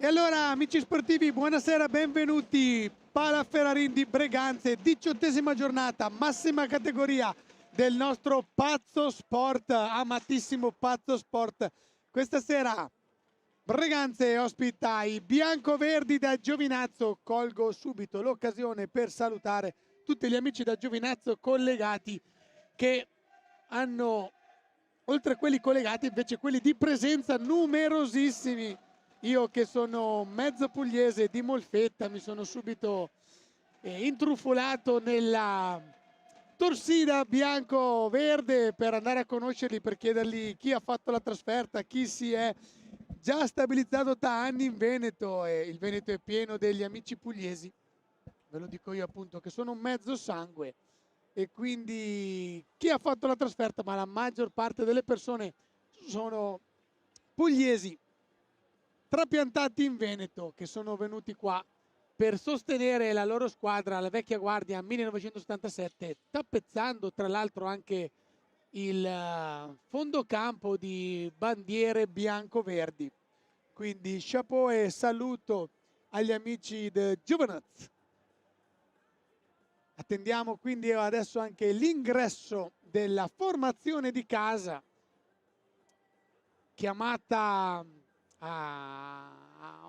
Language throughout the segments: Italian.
E allora, amici sportivi, buonasera, benvenuti. Pala Ferrarin di Breganze, 18ª giornata, massima categoria del nostro Pazzo Sport, amatissimo Pazzo Sport. Questa sera Breganze ospita i biancoverdi da Giovinazzo. Colgo subito l'occasione per salutare tutti gli amici da Giovinazzo collegati che hanno, oltre a quelli collegati, invece quelli di presenza numerosissimi. Io che sono mezzo pugliese di Molfetta mi sono subito intrufolato nella torsida bianco-verde per andare a conoscerli, per chiedergli chi ha fatto la trasferta, chi si è già stabilizzato da anni in Veneto, e il Veneto è pieno degli amici pugliesi, ve lo dico io appunto che sono un mezzo sangue, e quindi chi ha fatto la trasferta, ma la maggior parte delle persone sono pugliesi trapiantati in Veneto, che sono venuti qua per sostenere la loro squadra, la vecchia guardia 1977, tappezzando tra l'altro anche il fondocampo di bandiere bianco-verdi. Quindi chapeau e saluto agli amici del Giovanaz. Attendiamo quindi adesso anche l'ingresso della formazione di casa, chiamata a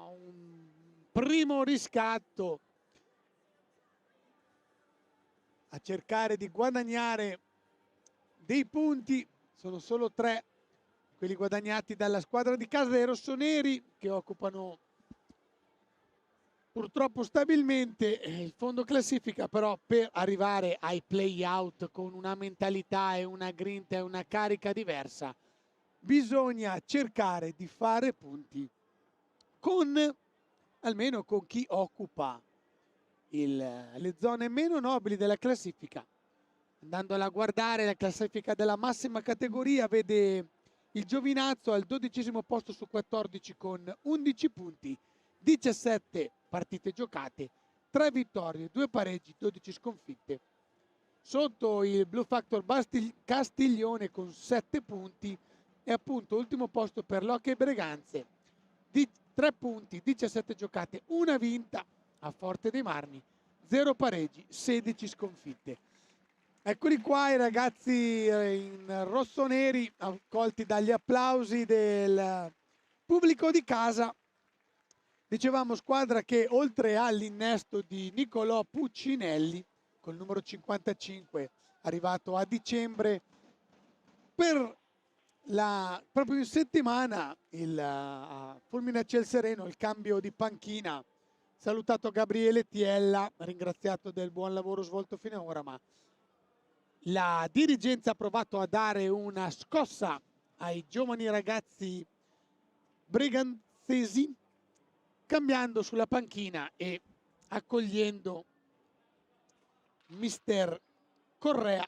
un primo riscatto, a cercare di guadagnare dei punti. Sono solo 3 quelli guadagnati dalla squadra di casa dei rossoneri, che occupano purtroppo stabilmente il fondo classifica, però per arrivare ai play-out con una mentalità e una grinta e una carica diversa bisogna cercare di fare punti almeno con chi occupa le zone meno nobili della classifica. Andandola a guardare, la classifica della massima categoria vede il Giovinazzo al 12° posto su 14 con 11 punti, 17 partite giocate, 3 vittorie, 2 pareggi, 12 sconfitte. Sotto il Blue Factor Castiglione con 7 punti e appunto ultimo posto per l'Hockey Breganze, 3 punti, 17 giocate, 1 vinta a Forte dei Marmi, 0 pareggi, 16 sconfitte. Eccoli qua i ragazzi in rossoneri, accolti dagli applausi del pubblico di casa. Dicevamo, squadra che oltre all'innesto di Nicolò Puccinelli col numero 55, arrivato a dicembre, proprio in settimana il Fulmine a Ciel Sereno, il cambio di panchina, salutato Gabriele Tiella, ringraziato del buon lavoro svolto finora, ma la dirigenza ha provato a dare una scossa ai giovani ragazzi breganzesi, cambiando sulla panchina e accogliendo mister Correa.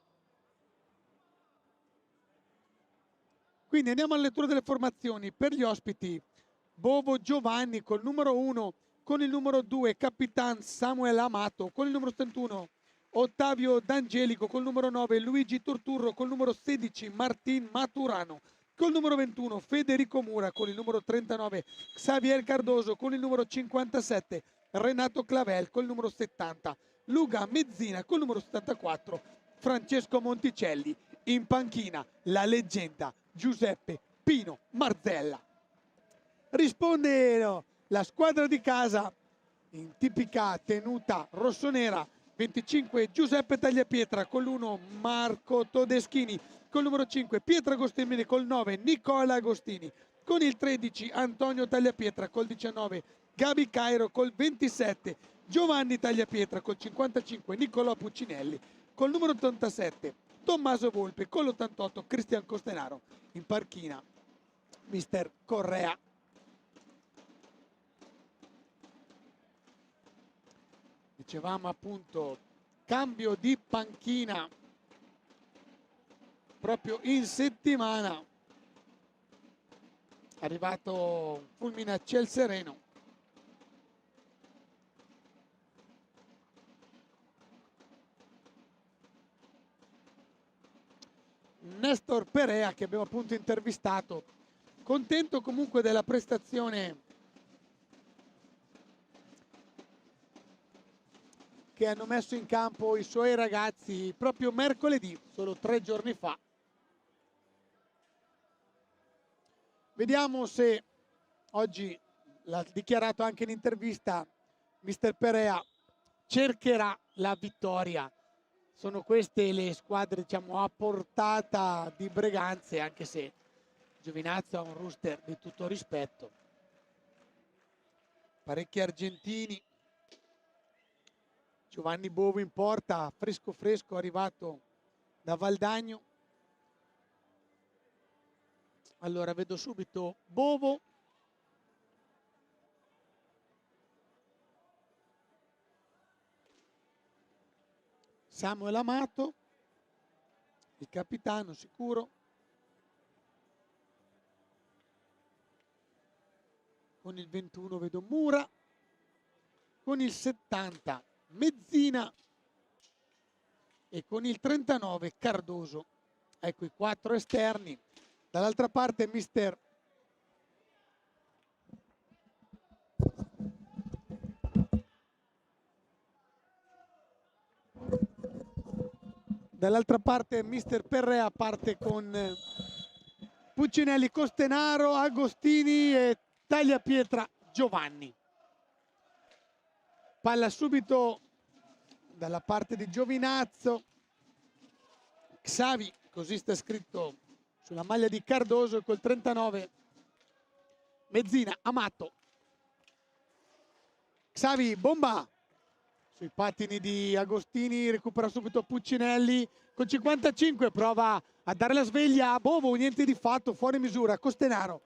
Quindi andiamo alla lettura delle formazioni. Per gli ospiti, Bovo Giovanni col numero 1, con il numero 2 Capitan Samuel Amato, con il numero 71 Ottavio D'Angelico, col numero 9 Luigi Turturro, col numero 16 Martin Maturano, col numero 21 Federico Mura, con il numero 39 Xavier Cardoso, con il numero 57 Renato Clavel, col numero 70 Luca Mezzina, col numero 74 Francesco Monticelli. In panchina la leggenda Giuseppe Pino Marzella. Risponde la squadra di casa in tipica tenuta rossonera: 25 Giuseppe Tagliapietra, con l'1 Marco Todeschini, col numero 5 Pietro Agostini, col 9 Nicola Agostini, con il 13 Antonio Tagliapietra, col 19 Gabi Cairo, col 27 Giovanni Tagliapietra, col 55 Nicolò Puccinelli, col numero 87 Tommaso Volpe, con l'88 Cristian Costenaro. In panchina mister Correa. Dicevamo appunto cambio di panchina proprio in settimana, arrivato Fulmine a Ciel Sereno. Nestor Perea, che abbiamo appunto intervistato, contento comunque della prestazione che hanno messo in campo i suoi ragazzi proprio mercoledì, solo 3 giorni fa. Vediamo se oggi, l'ha dichiarato anche in intervista mister Perea, cercherà la vittoria. Sono queste le squadre, diciamo, a portata di Breganze, anche se Giovinazzo ha un roster di tutto rispetto. Parecchi argentini. Giovanni Bovo in porta, fresco fresco, arrivato da Valdagno. Allora vedo subito Bovo. Samuel Amato, il capitano sicuro. Con il 21 vedo Mura. Con il 70 Mezzina. E con il 39 Cardoso. Ecco i 4 esterni. Dall'altra parte mister Perrea parte con Puccinelli, Costenaro, Agostini e Tagliapietra Giovanni. Palla subito dalla parte di Giovinazzo. Xavi, così sta scritto sulla maglia di Cardoso, e col 39 Mezzina, Amato. Xavi, bomba sui pattini di Agostini, recupera subito Puccinelli, con 55 prova a dare la sveglia a Bovo, niente di fatto, fuori misura. Costenaro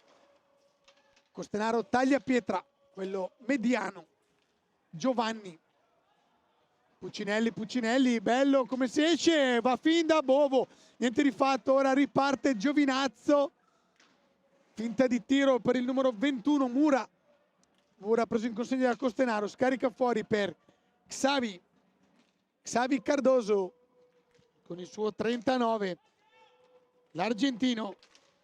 taglia pietra, quello mediano. Giovanni, Puccinelli, bello come si esce, va fin da Bovo, niente di fatto. Ora riparte Giovinazzo, finta di tiro per il numero 21 Mura preso in consegna da Costenaro, scarica fuori per Xavi Cardoso con il suo 39, l'argentino,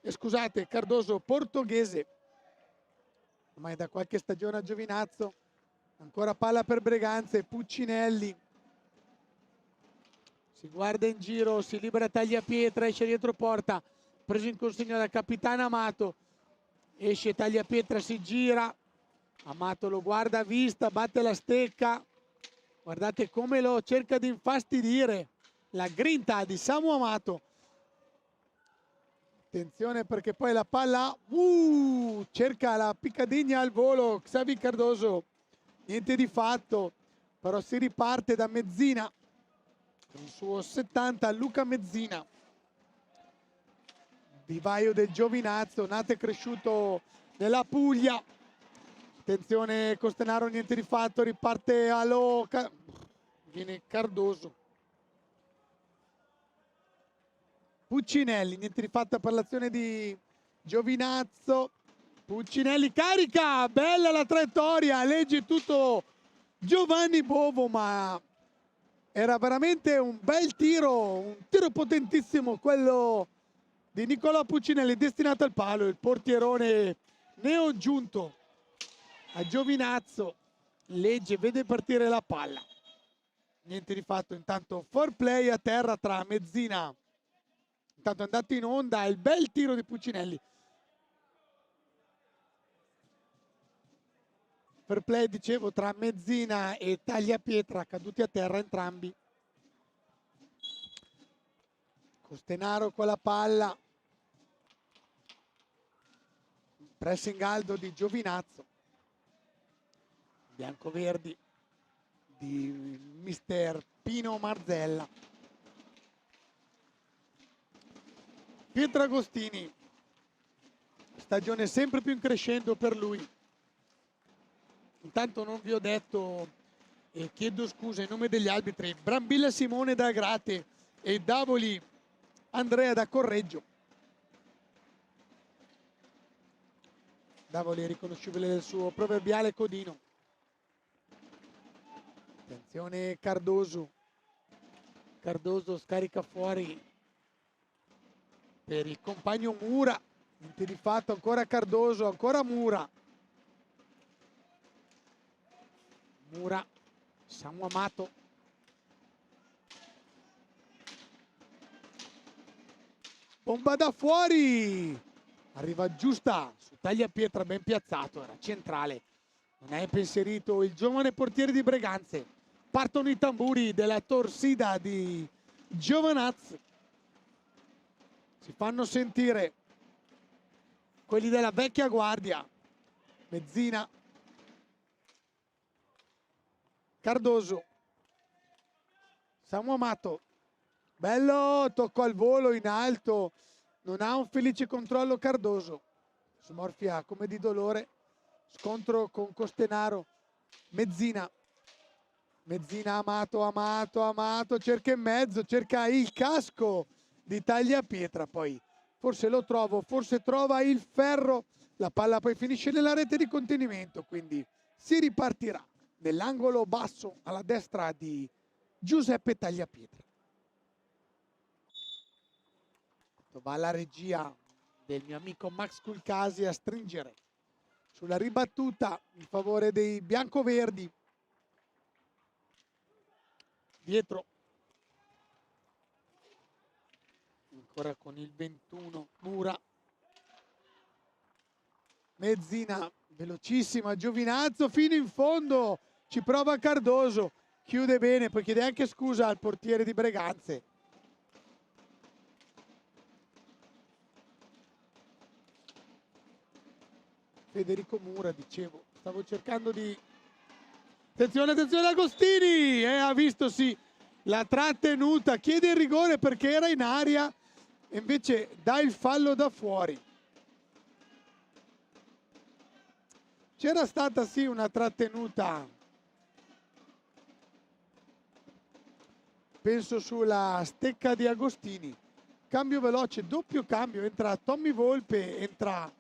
scusate, Cardoso portoghese, ormai da qualche stagione a Giovinazzo. Ancora palla per Breganze, Puccinelli si guarda in giro, si libera Tagliapietra, esce dietro porta, preso in consegna dal capitano Amato, esce Tagliapietra, si gira, Amato lo guarda a vista, batte la stecca, guardate come lo cerca di infastidire, la grinta di Samu Amato. Attenzione perché poi la palla cerca la piccadigna al volo Xavi Cardoso, niente di fatto, però si riparte da Mezzina con il suo 70 Luca Mezzina, vivaio del Giovinazzo, nato e cresciuto nella Puglia. Attenzione Costenaro, niente di fatto, riparte viene Cardoso. Puccinelli, niente di fatto per l'azione di Giovinazzo. Puccinelli carica, bella la traiettoria, legge tutto Giovanni Bovo, ma era veramente un bel tiro, un tiro potentissimo quello di Nicolò Puccinelli, destinato al palo. Il portierone neogiunto a Giovinazzo, legge, vede partire la palla, niente di fatto. Intanto for play a terra tra Mezzina, intanto è andato in onda il bel tiro di Puccinelli. Per play, dicevo, tra Mezzina e Tagliapietra, caduti a terra entrambi. Costenaro con la palla, pressing alto di Giovinazzo, biancoverdi di mister Pino Marzella. Pietro Agostini, stagione sempre più in crescendo per lui. Intanto non vi ho detto, e chiedo scusa in nome degli arbitri, Brambilla Simone da Agrate e Davoli Andrea da Correggio. Davoli è riconoscibile del suo proverbiale codino. Attenzione Cardoso scarica fuori per il compagno Mura, niente di fatto, ancora Cardoso, ancora Mura, Samu Amato, bomba da fuori, arriva giusta su tagliapietra, ben piazzato, era centrale, non è impensierito il giovane portiere di Breganze. Partono i tamburi della torsida di Giovanaz, si fanno sentire quelli della vecchia guardia. Mezzina, Cardoso, Samu Amato, bello, tocco al volo in alto, non ha un felice controllo Cardoso, smorfia come di dolore, scontro con Costenaro. Mezzina, Amato, cerca in mezzo, cerca il casco di Tagliapietra, poi forse lo trovo, forse trova il ferro, la palla poi finisce nella rete di contenimento, quindi si ripartirà nell'angolo basso alla destra di Giuseppe Tagliapietra. Va la regia del mio amico Max Culcasi a stringere sulla ribattuta in favore dei biancoverdi. Dietro ancora con il 21 Mura, Mezzina velocissima, Giovinazzo fino in fondo, ci prova Cardoso, chiude bene, poi chiede anche scusa al portiere di Breganze. Federico Mura, dicevo, stavo cercando di... Attenzione, attenzione Agostini! Ha visto sì la trattenuta, chiede il rigore perché era in aria e invece dà il fallo da fuori. C'era stata sì una trattenuta, penso sulla stecca di Agostini. Cambio veloce, doppio cambio, entra Tommy Volpe, entra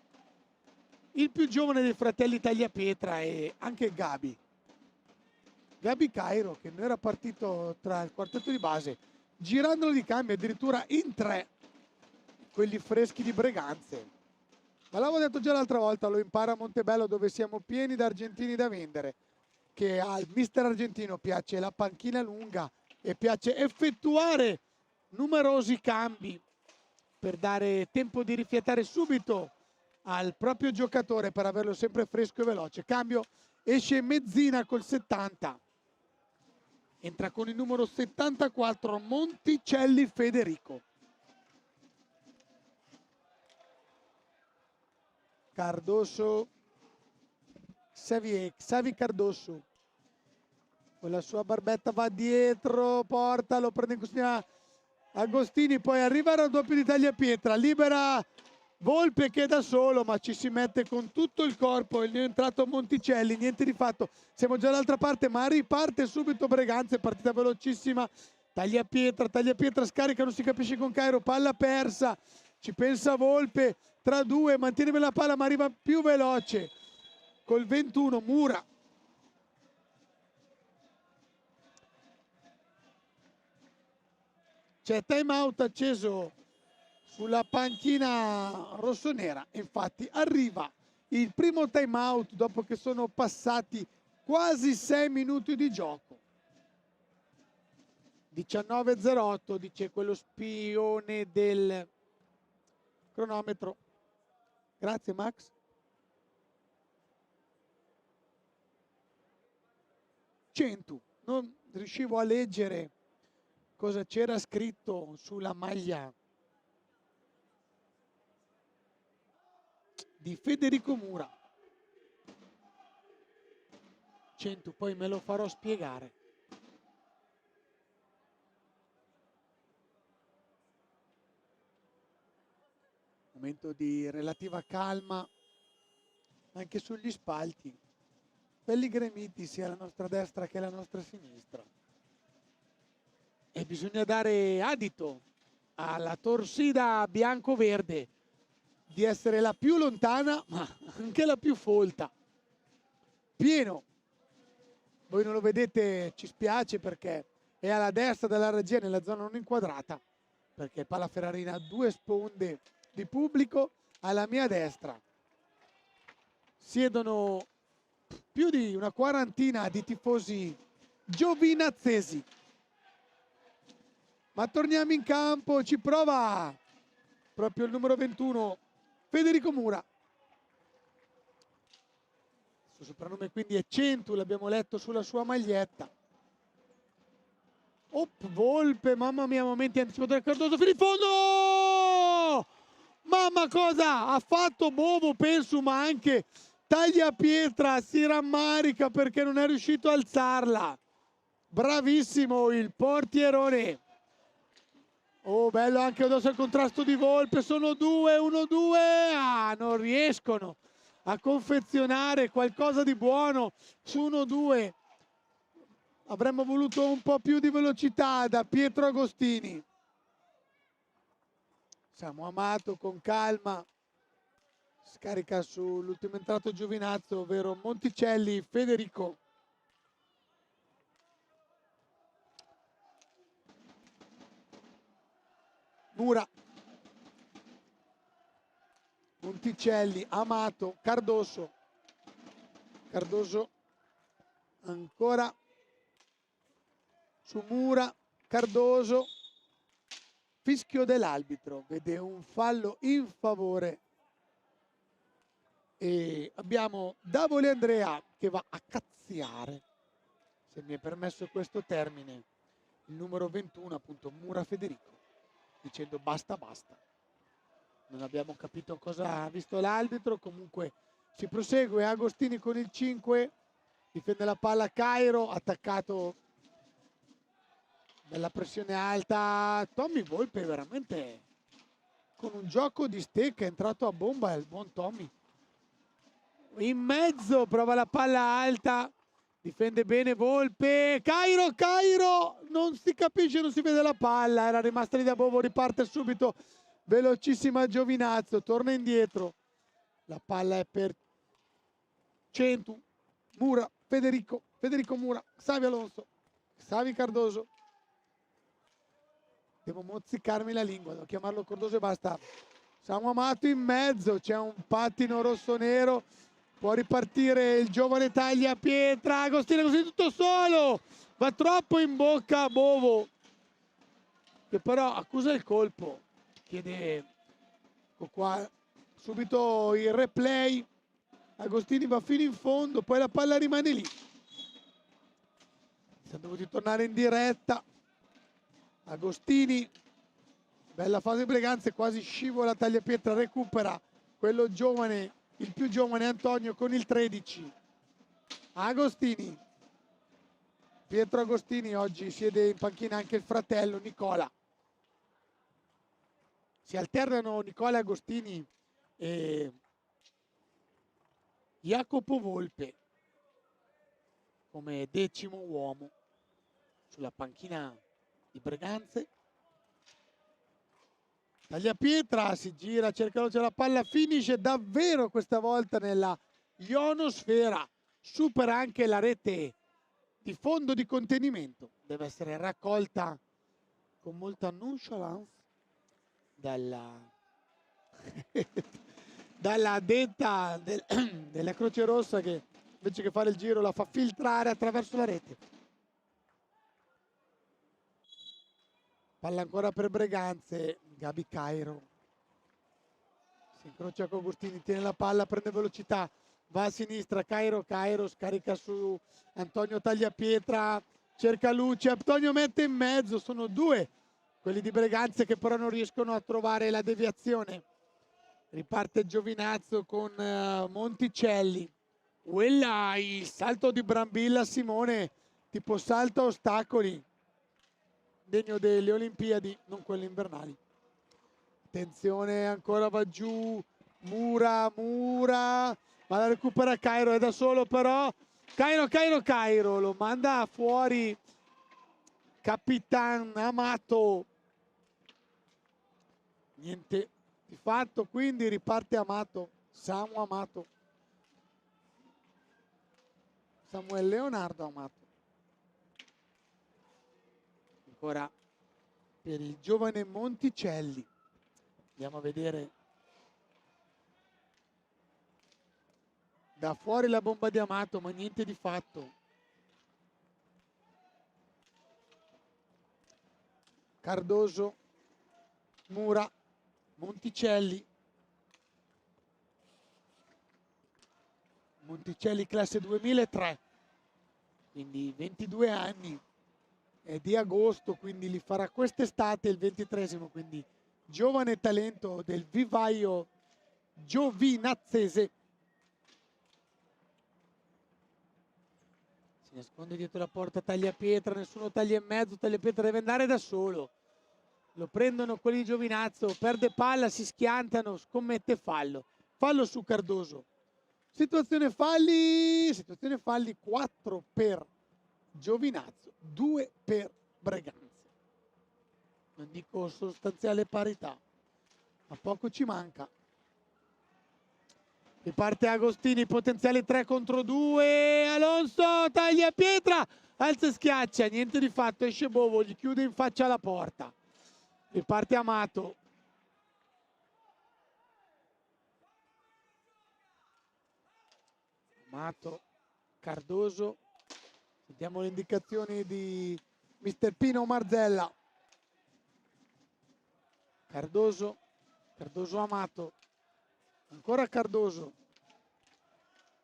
il più giovane dei fratelli Tagliapietra e anche Gabi Cairo, che non era partito tra il quartetto di base, girandolo di cambio addirittura in 3, quelli freschi di Breganze. Ma l'avevo detto già l'altra volta, lo impara a Montebello, dove siamo pieni di argentini da vendere, che al mister argentino piace la panchina lunga e piace effettuare numerosi cambi per dare tempo di rifiatare subito al proprio giocatore, per averlo sempre fresco e veloce. Cambio, esce Mezzina col 70, entra con il numero 74 Monticelli Federico. Cardoso, Xavi Cardoso con la sua barbetta va dietro, porta, lo prende in custodia Agostini, poi arriva il raddoppio di Tagliapietra, libera Volpe che è da solo, ma ci si mette con tutto il corpo, è entrato Monticelli, niente di fatto, siamo già dall'altra parte, ma riparte subito Breganze, partita velocissima. Tagliapietra scarica, non si capisce con Cairo, palla persa, ci pensa Volpe, tra due, mantiene la palla ma arriva più veloce col 21 Mura. C'è time out acceso sulla panchina rossonera, infatti arriva il primo time out dopo che sono passati quasi 6 minuti di gioco. 19:08 dice quello spione del cronometro. Grazie Max. 100. Non riuscivo a leggere cosa c'era scritto sulla maglia di Federico Mura. 100, poi me lo farò spiegare. Momento di relativa calma anche sugli spalti, belli gremiti sia la nostra destra che la nostra sinistra, e bisogna dare adito alla torsida bianco-verde di essere la più lontana ma anche la più folta. Pieno, voi non lo vedete, ci spiace perché è alla destra della regia nella zona non inquadrata, perché Pala Ferrarina ha 2 sponde di pubblico. Alla mia destra siedono più di una quarantina di tifosi giovinazzesi. Ma torniamo in campo, ci prova proprio il numero 21, Federico Mura. Il suo soprannome quindi è Centu, l'abbiamo letto sulla sua maglietta. Volpe, mamma mia, momenti anticipatori, Cardoso fino in fondo! Mamma cosa ha fatto Bovo, penso, ma anche Tagliapietra si rammarica perché non è riuscito a alzarla. Bravissimo il portierone. Oh, bello anche addosso al contrasto di Volpe, sono 2, 1-2, non riescono a confezionare qualcosa di buono su 1-2. Avremmo voluto un po' più di velocità da Pietro Agostini. Samu Amato con calma scarica sull'ultimo entrato Giovinazzo, ovvero Monticelli. Federico. Mura. Monticelli, Amato, Cardoso. Cardoso ancora su Mura, Cardoso. Fischio dell'arbitro, vede un fallo in favore e abbiamo Davole Andrea che va a cazziare, se mi è permesso questo termine, il numero 21, appunto Mura Federico, dicendo basta basta. Non abbiamo capito cosa ha visto l'arbitro, comunque si prosegue. Agostini con il 5, difende la palla Cairo, attaccato, bella pressione alta. Tommy Volpe veramente con un gioco di stecca, è entrato a bomba il buon Tommy. In mezzo, prova la palla alta, difende bene Volpe. Cairo, non si capisce, non si vede la palla, era rimasta lì da Bovo, riparte subito, velocissima Giovinazzo, torna indietro. La palla è per Centu, Mura, Federico Mura, Xavi Alonso, Xavi Cardoso. Devo mozzicarmi la lingua, devo chiamarlo Cardoso e basta. Samu Amato in mezzo, c'è un pattino rosso-nero, può ripartire il giovane Tagliapietra. Agostini così tutto solo, va troppo in bocca a Bovo, che però accusa il colpo, chiede, ecco qua, subito il replay. Agostini va fino in fondo, poi la palla rimane lì. Siamo dovuti tornare in diretta. Agostini, bella fase di Breganze, quasi scivola Tagliapietra, recupera quello giovane, il più giovane Antonio con il 13. Agostini, Pietro Agostini, oggi siede in panchina anche il fratello Nicola. Si alternano Nicola Agostini e Jacopo Volpe come 10° uomo sulla panchina di Breganze. Tagliapietra si gira, cerca la palla, finisce davvero questa volta nella ionosfera, supera anche la rete di fondo di contenimento, deve essere raccolta con molta nonchalance dalla detta della Croce Rossa, che invece che fare il giro la fa filtrare attraverso la rete. Palla ancora per Breganze, Gabi Cairo si incrocia con Agostini, tiene la palla, prende velocità, va a sinistra, Cairo scarica su Antonio Tagliapietra, cerca luce, Antonio mette in mezzo, sono 2 quelli di Breganze che però non riescono a trovare la deviazione. Riparte Giovinazzo con Monticelli, quella il salto di Brambilla Simone, tipo salto a ostacoli, degno delle Olimpiadi, non quelle invernali. Attenzione, ancora va giù Mura, ma la recupera Cairo, è da solo però. Cairo, lo manda fuori Capitan Amato. Niente di fatto, quindi riparte Amato, Samu Amato. Samuel Leonardo Amato. Ancora per il giovane Monticelli. Andiamo a vedere da fuori la bomba di Amato, ma niente di fatto. Cardoso, Mura Monticelli classe 2003, quindi 22 anni, è di agosto, quindi li farà quest'estate il 23esimo, quindi giovane talento del vivaio giovinazzese. Si nasconde dietro la porta Tagliapietra, nessuno taglia in mezzo, Tagliapietra deve andare da solo. Lo prendono quelli di Giovinazzo, perde palla, si schiantano, scommette fallo. Fallo su Cardoso. Situazione falli, 4 per Giovinazzo, 2 per Breganze. Non dico sostanziale parità, ma poco ci manca. Riparte Agostini, potenziale 3 contro 2, Alonso taglia pietra, alza e schiaccia, niente di fatto, esce Bovo, gli chiude in faccia la porta. Riparte Amato. Amato, Cardoso, sentiamo le indicazioni di Mister Pino Marzella. Cardoso Amato, ancora Cardoso.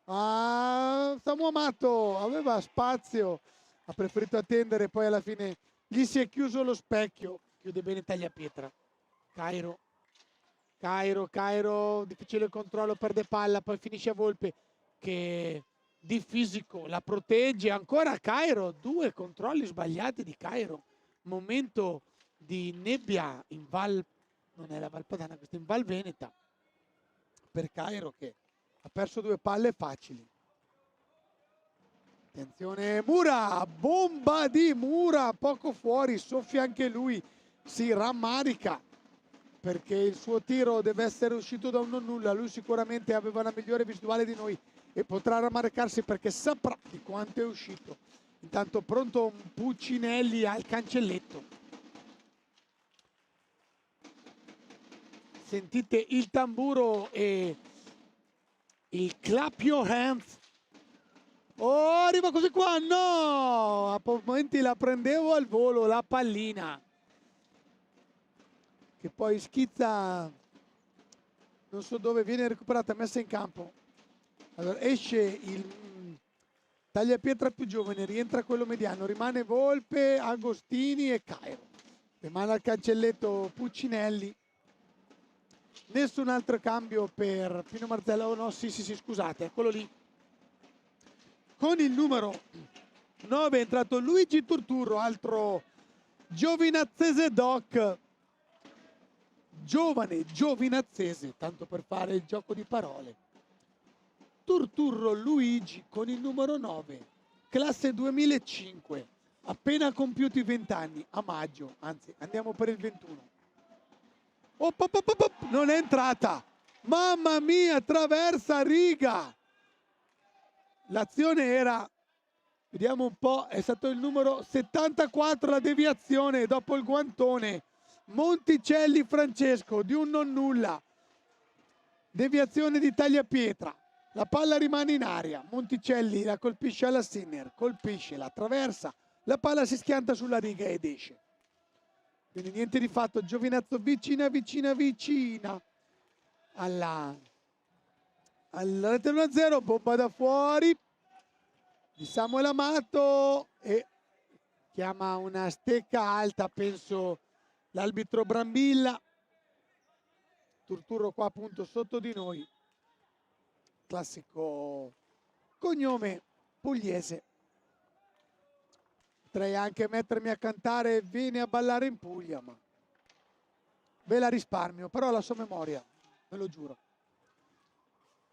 Samu Amato aveva spazio, ha preferito attendere, poi alla fine gli si è chiuso lo specchio. Chiude bene Tagliapietra. Cairo, difficile il controllo, perde palla, poi finisce a Volpe che di fisico la protegge. Ancora Cairo, 2 controlli sbagliati di Cairo. Momento di nebbia in Val, non è la Val Padana, questa è in Val Veneta per Cairo, che ha perso 2 palle facili. Attenzione Mura, bomba di Mura, poco fuori, soffia anche lui, si rammarica perché il suo tiro deve essere uscito da un non nulla. Lui sicuramente aveva una migliore visuale di noi e potrà rammaricarsi perché saprà di quanto è uscito. Intanto pronto un Puccinelli al cancelletto. Sentite il tamburo e il clap your hands. Oh, arriva così qua, no! A momenti la prendevo al volo, la pallina. Che poi schizza, non so dove, viene recuperata, messa in campo. Allora esce il Tagliapietra più giovane, rientra quello mediano, rimane Volpe, Agostini e Cairo. Rimane al cancelletto Puccinelli. Nessun altro cambio per Pino Marzella. Oh no, sì, scusate, eccolo lì. Con il numero 9 è entrato Luigi Turturro, altro giovinazzese doc. Giovane giovinazzese, tanto per fare il gioco di parole. Turturro Luigi con il numero 9, classe 2005, appena compiuti 20 anni, a maggio, anzi andiamo per il 21. Non è entrata, mamma mia, traversa riga. L'azione era, vediamo un po', è stato il numero 74 la deviazione dopo il guantone. Monticelli Francesco di un non nulla, deviazione di Tagliapietra, la palla rimane in aria, Monticelli la colpisce alla Sinner, colpisce, la attraversa, la palla si schianta sulla riga ed esce. Quindi niente di fatto, Giovinazzo vicina alla rete 1-0, bomba da fuori di Samuel Amato e chiama una stecca alta, penso l'arbitro Brambilla. Turturro qua appunto sotto di noi, classico cognome pugliese. Potrei anche mettermi a cantare Vieni a ballare in Puglia, ma ve la risparmio, però la so memoria, ve lo giuro.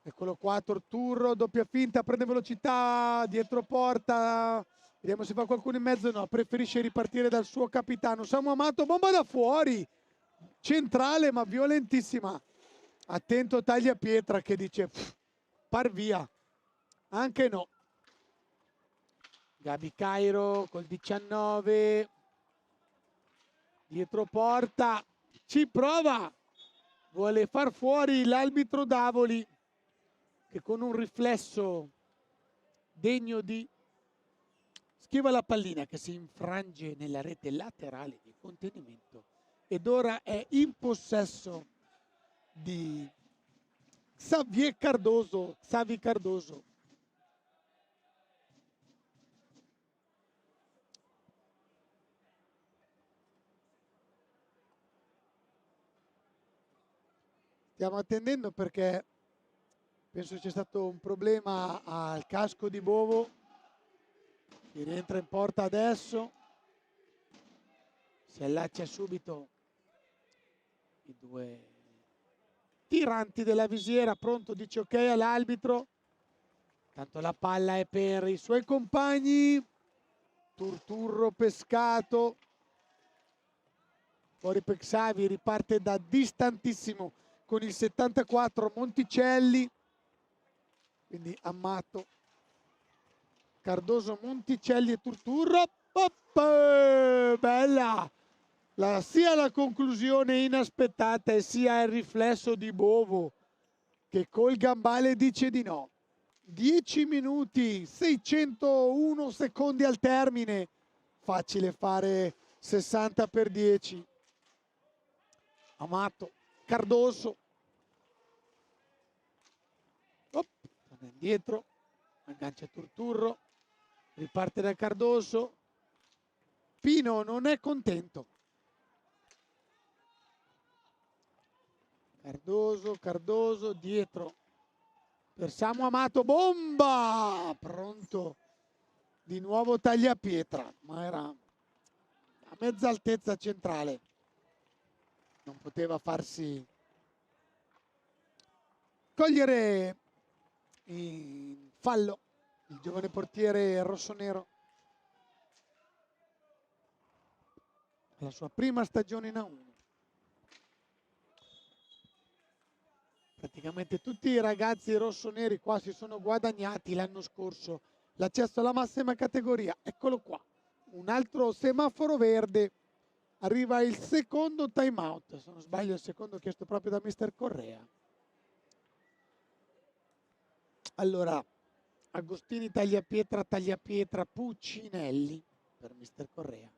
Eccolo qua, Turturro, doppia finta, prende velocità, dietro porta, vediamo se fa qualcuno in mezzo, no, preferisce ripartire dal suo capitano. Samu Amato, bomba da fuori, centrale ma violentissima. Attento Tagliapietra che dice, par via, anche no. Gabi Cairo col 19, dietro porta, ci prova, vuole far fuori l'arbitro Davoli che con un riflesso degno di schiva la pallina che si infrange nella rete laterale di contenimento ed ora è in possesso di Xavi Cardoso. Stiamo attendendo perché penso sia stato un problema al casco di Bovo, che rientra in porta adesso. Si allaccia subito i due tiranti della visiera, pronto, dice ok all'arbitro. Tanto la palla è per i suoi compagni. Turturro pescato. Fuori per Xavi, riparte da distantissimo con il 74 Monticelli. Quindi Amato, Cardoso, Monticelli e Turturro. Bella! Sia la conclusione inaspettata e sia il riflesso di Bovo che col gambale dice di no. 10 minuti, 601 secondi al termine. Facile fare 60 per 10. Amato, Cardoso. Torna indietro, aggancia Turturro, riparte da Cardoso. Pino non è contento. Cardoso dietro per Samu Amato, bomba! Pronto, di nuovo tagliapietra, ma era a mezza altezza centrale. Non poteva farsi cogliere in fallo il giovane portiere rossonero. La sua prima stagione in A1. Praticamente tutti i ragazzi rossoneri qua si sono guadagnati l'anno scorso l'accesso alla massima categoria. Eccolo qua, un altro semaforo verde. Arriva il secondo time out, se non sbaglio il secondo chiesto proprio da mister Correa. Allora, Agostini tagliapietra, Puccinelli per mister Correa.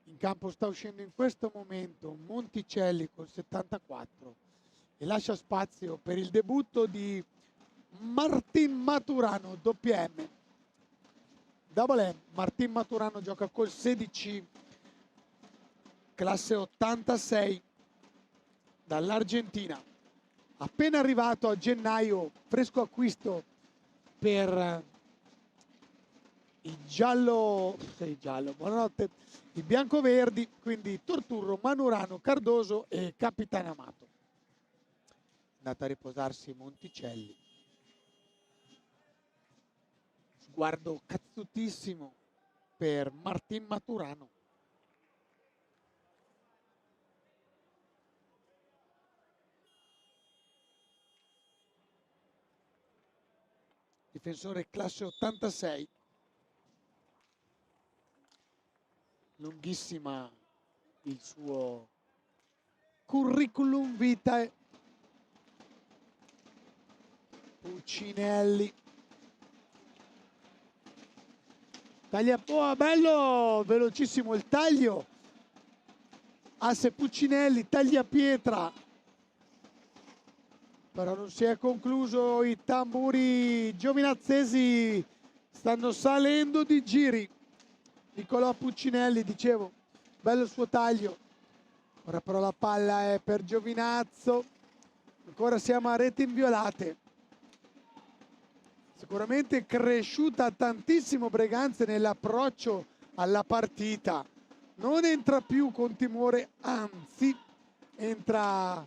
In campo sta uscendo in questo momento Monticelli col 74 e lascia spazio per il debutto di Martin Maturano, doppia M. Double M. Martin Maturano gioca col 16, classe 86 dall'Argentina. Appena arrivato a gennaio, fresco acquisto per il giallo, buonanotte, i biancoverdi, quindi Turturro, Manurano, Cardoso e Capitano Amato. Andata a riposarsi Monticelli. Sguardo cazzutissimo per Martin Maturano. Difensore classe 86. Lunghissima il suo curriculum vitae. Puccinelli. Taglia, oh, bello, velocissimo il taglio. Asse Puccinelli, taglia pietra. Però non si è concluso, i tamburi giovinazzesi stanno salendo di giri. Nicolò Puccinelli, dicevo, bello il suo taglio. Ora però la palla è per Giovinazzo. Ancora siamo a reti inviolate. Sicuramente cresciuta tantissimo Breganze nell'approccio alla partita. Non entra più con timore, anzi entra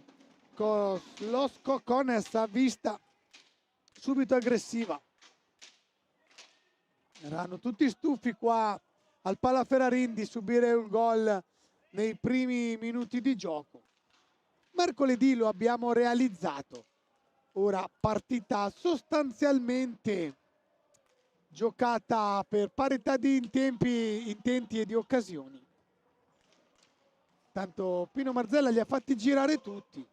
con lo Scocones a vista subito aggressiva. Erano tutti stufi qua al Palaferrarin di subire un gol nei primi minuti di gioco. Mercoledì lo abbiamo realizzato. Ora partita sostanzialmente giocata per parità di intenti e di occasioni. Tanto Pino Marzella li ha fatti girare tutti.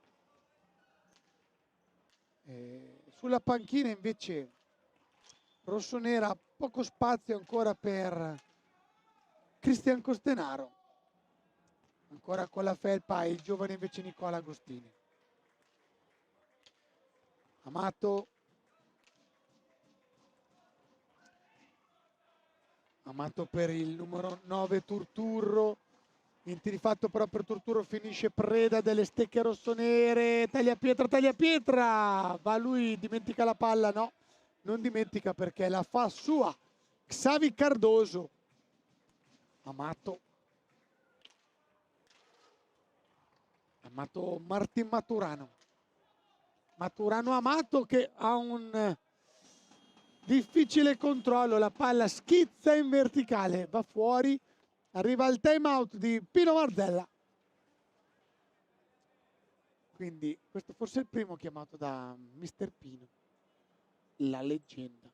Sulla panchina invece rossonera, poco spazio ancora per Cristian Costenaro. Ancora con la felpa il giovane invece Nicola Agostini. Amato. Amato per il numero 9 Turturro. Niente di fatto però per Turturro, finisce preda delle stecche rossonere. Tagliapietra, va lui, dimentica la palla, no, non dimentica perché la fa sua Xavi Cardoso. Amato Martin Maturano. Amato che ha un difficile controllo, la palla schizza in verticale, va fuori, arriva il time out di Pino Marzella. Quindi questo forse è il primo chiamato da Mister Pino, la leggenda.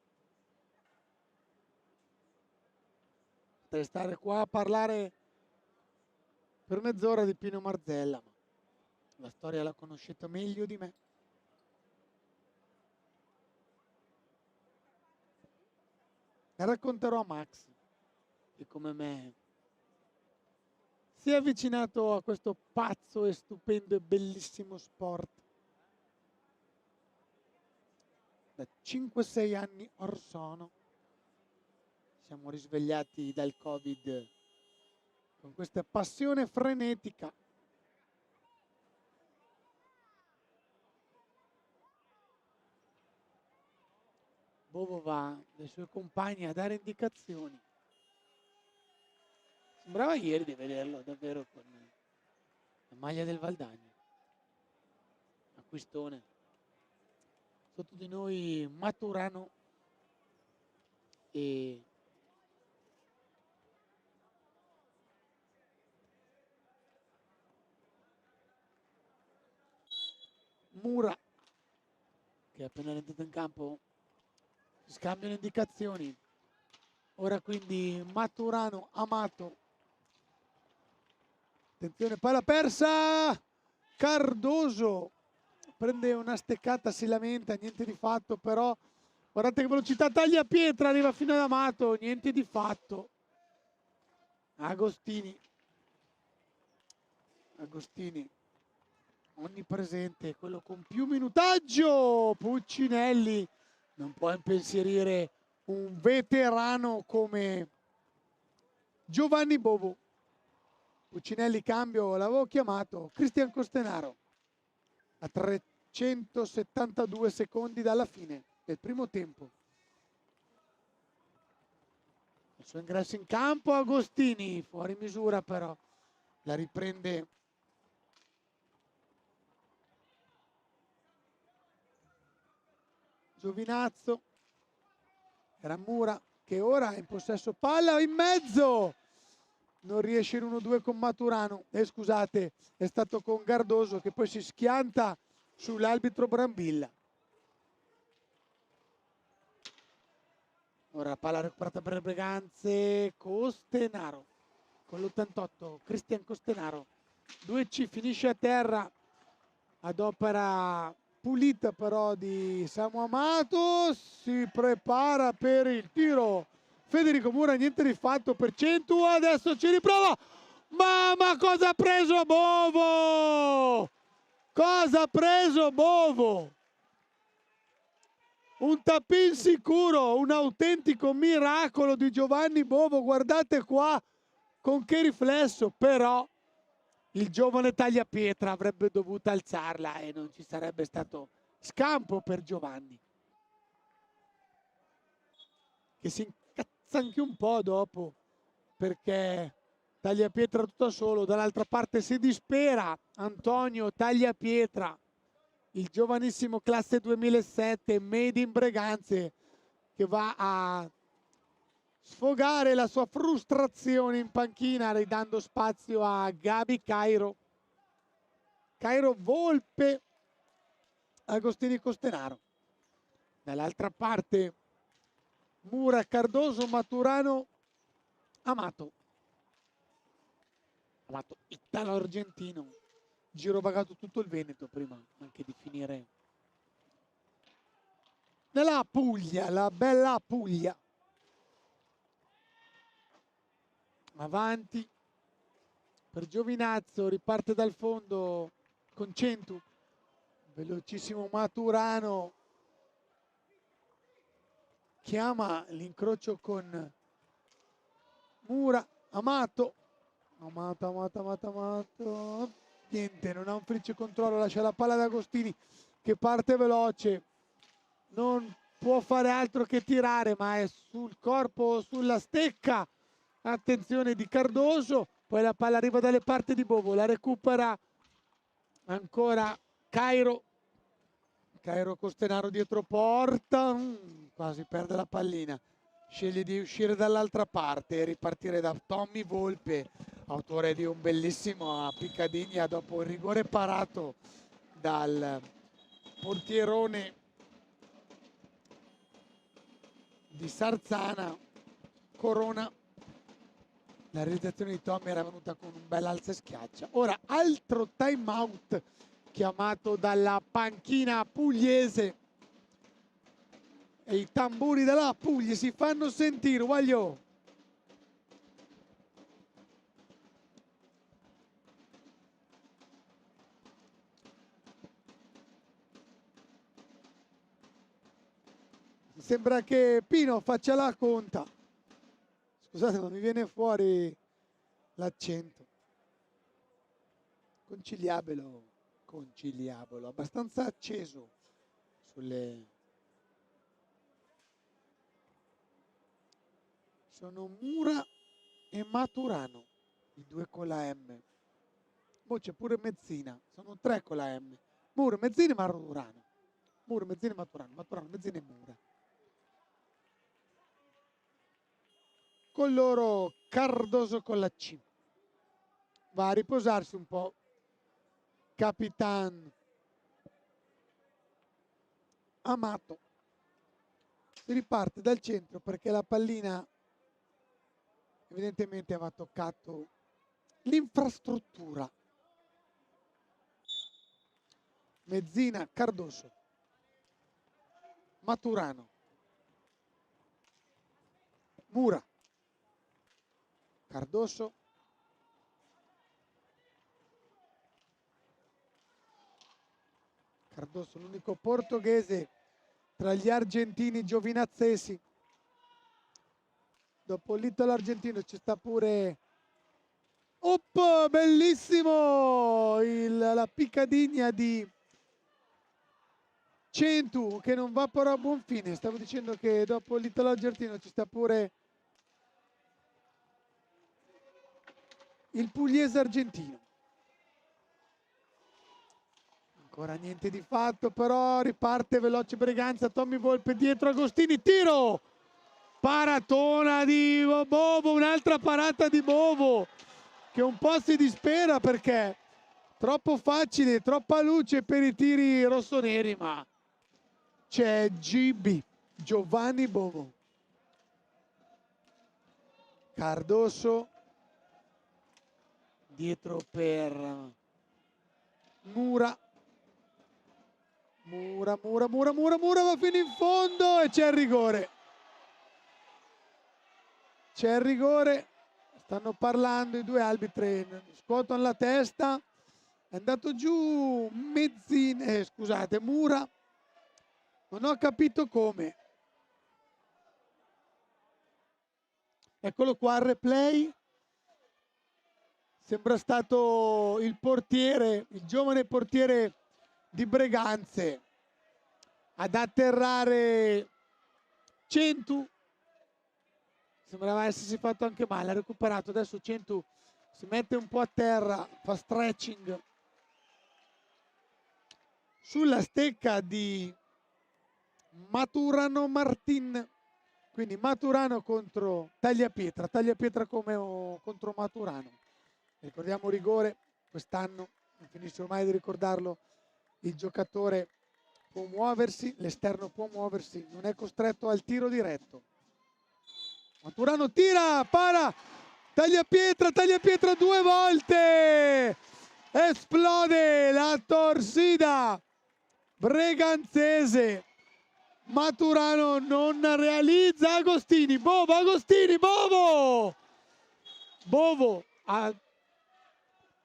Potrei stare qua a parlare per mezz'ora di Pino Marzella, ma la storia la conoscete meglio di me. Ne racconterò a Max, che come me si è avvicinato a questo pazzo e stupendo e bellissimo sport da 5-6 anni or sono. Siamo risvegliati dal Covid con questa passione frenetica. Bovo va dai suoi compagni a dare indicazioni. Sembrava ieri di vederlo davvero con la maglia del Valdagno. Acquistone. Sotto di noi Maturano e Mura, che è appena entrato in campo. Si scambiano indicazioni. Ora quindi Maturano, Amato. Attenzione, palla persa. Cardoso prende una steccata, si lamenta, niente di fatto, però guardate che velocità, Tagliapietra, arriva fino ad Amato, niente di fatto. Agostini onnipresente, quello con più minutaggio. Puccinelli non può impensierire un veterano come Giovanni Bovo. Puccinelli, cambio, l'avevo chiamato. Cristian Costenaro a 372 secondi dalla fine del primo tempo. Il suo ingresso in campo, Agostini, fuori misura però, la riprende Giovinazzo. Era Mura che ora è in possesso palla in mezzo. Non riesce in 1-2 con Maturano. Scusate, è stato con Cardoso che poi si schianta sull'arbitro Brambilla. Ora palla recuperata per le Breganze. Costenaro con l'88. Cristian Costenaro. 2C, finisce a terra ad opera pulita però di Samu Amato. Si prepara per il tiro Federico Mura, niente di fatto per 100. Adesso ci riprova. Ma cosa ha preso Bovo? Cosa ha preso Bovo? Un tapin sicuro, un autentico miracolo di Giovanni Bovo. Guardate qua con che riflesso, però il giovane Tagliapietra avrebbe dovuto alzarla e non ci sarebbe stato scampo per Giovanni, che si incazza anche un po' dopo perché Tagliapietra tutto solo. Dall'altra parte si dispera Antonio Tagliapietra, il giovanissimo classe 2007 made in Breganze, che va a sfogare la sua frustrazione in panchina ridando spazio a Gabi Cairo, Volpe, Agostini, Costenaro. Dall'altra parte Mura, Cardoso, Maturano, Amato, italo-argentino, girovagato tutto il Veneto prima anche di finire nella Puglia, la bella Puglia. Avanti per Giovinazzo, riparte dal fondo con 100, velocissimo Maturano, chiama l'incrocio con Mura. Amato, niente, non ha un felice controllo, lascia la palla ad Agostini che parte veloce, non può fare altro che tirare, ma è sul corpo, sulla stecca, attenzione di Cardoso, poi la palla arriva dalle parti di Bovo, la recupera ancora Cairo Costenaro dietro porta, quasi perde la pallina, sceglie di uscire dall'altra parte e ripartire da Tommy Volpe, autore di un bellissimo Piccadigna dopo il rigore parato dal portierone di Sarzana. Corona, la realizzazione di Tommy era venuta con un bel alza e schiaccia. Ora altro time out chiamato dalla panchina pugliese e i tamburi della Puglia si fanno sentire. Voglio sembra che Pino faccia la conta, scusate ma mi viene fuori l'accento, conciliabolo, abbastanza acceso sulle... Sono Mura e Maturano, i due con la M. Poi c'è pure Mezzina, sono tre con la M. Mura, Mezzina e Maturano. Mura, Mezzina e Maturano, Maturano, Mezzina e Mura. Con loro Cardoso con la C. Va a riposarsi un po'. Capitan Amato. Si riparte dal centro perché la pallina evidentemente aveva toccato l'infrastruttura. Mezzina, Cardoso, Maturano, Mura, Cardoso, l'unico portoghese tra gli argentini giovinazzesi. Dopo l'italo argentino ci sta pure bellissimo la Piccadigna di Centu che non va però a buon fine. Stavo dicendo che dopo l'italo argentino ci sta pure il pugliese argentino. Ancora niente di fatto, però riparte veloce Breganza, Tommy Volpe dietro Agostini, tiro! Paratona di Bovo, un'altra parata di Bovo che un po' si dispera perché troppo facile, troppa luce per i tiri rossoneri, ma c'è GB, Giovanni Bovo. Cardoso dietro per Mura. Mura va fino in fondo e c'è il rigore. C'è il rigore, stanno parlando i due arbitri, scuotono la testa, è andato giù Mezzina, scusate, Mura, non ho capito come. Eccolo qua il replay, sembra stato il portiere, il giovane portiere di Breganze ad atterrare Centu. Sembrava essersi fatto anche male, ha recuperato, adesso Centu si mette un po' a terra, fa stretching sulla stecca di Maturano Martin, quindi Maturano contro Tagliapietra come contro Maturano. Ricordiamo rigore quest'anno, non finisce ormai di ricordarlo, il giocatore può muoversi, l'esterno può muoversi, non è costretto al tiro diretto. Maturano tira, para, Tagliapietra due volte, esplode la torsida breganzese, Maturano non realizza, Agostini, Bovo,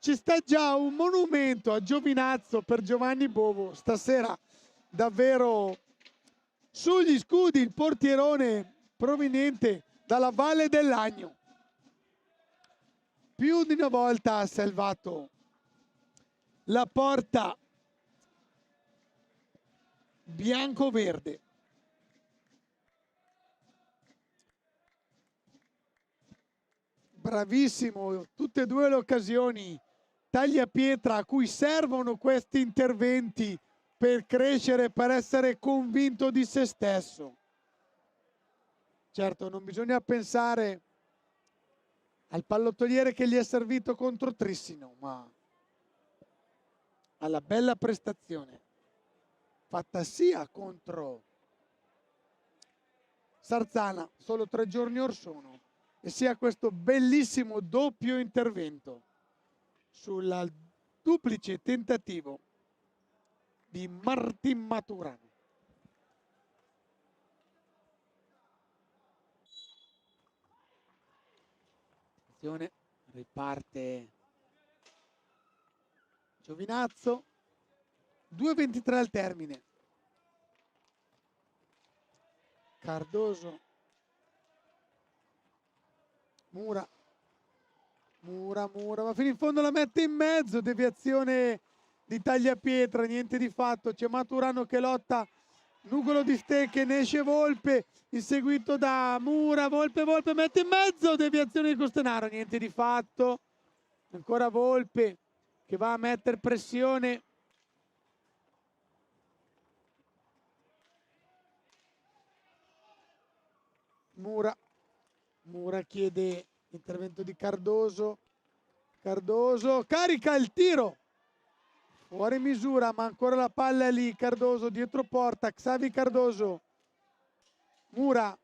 ci sta già un monumento a Giovinazzo per Giovanni Bovo, stasera davvero sugli scudi il portierone proveniente dalla Valle dell'Agno. Più di una volta ha salvato la porta bianco-verde. Bravissimo, tutte e due le occasioni tagliapietra a cui servono questi interventi per crescere, per essere convinto di se stesso. Certo, non bisogna pensare al pallottoliere che gli è servito contro Trissino, ma alla bella prestazione fatta sia contro Sarzana solo 3 giorni or sono, e sia questo bellissimo doppio intervento sul duplice tentativo di Martin Maturano. Attenzione, riparte Giovinazzo, 2:23 al termine. Cardoso, Mura, va fino in fondo, la mette in mezzo, deviazione di tagliapietra, niente di fatto, c'è Maturano che lotta, nugolo di stecche, ne esce Volpe, inseguito da Mura, Volpe mette in mezzo, deviazione di Costenaro, niente di fatto, ancora Volpe che va a mettere pressione. Mura chiede intervento di Cardoso, carica il tiro, fuori misura, ma ancora la palla è lì, Cardoso dietro porta, Xavi Cardoso, Mura,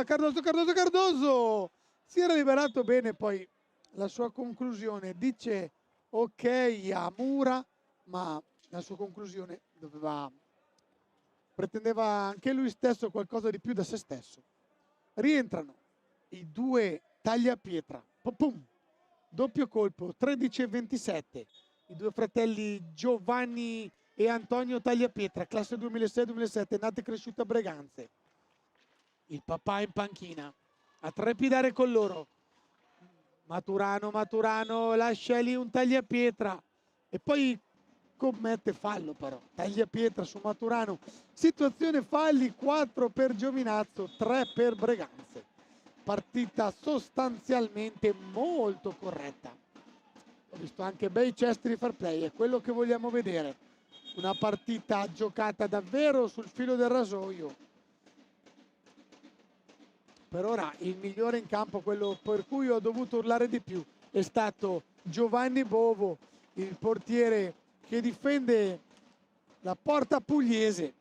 Cardoso, si era liberato bene, poi la sua conclusione dice ok a Mura, ma la sua conclusione pretendeva anche lui stesso qualcosa di più da se stesso. Rientrano i due tagliapietra, pum, doppio colpo, 13-27, i due fratelli Giovanni e Antonio Tagliapietra, classe 2006-2007, nati e cresciuti a Breganze. Il papà in panchina a trepidare con loro. Maturano lascia lì un tagliapietra e poi commette fallo, però tagliapietra su Maturano, situazione falli, 4 per Giovinazzo, 3 per Breganze. Partita sostanzialmente molto corretta, ho visto anche bei gesti di fair play, è quello che vogliamo vedere, una partita giocata davvero sul filo del rasoio. Per ora il migliore in campo, quello per cui ho dovuto urlare di più, è stato Giovanni Bovo, il portiere che difende la porta pugliese,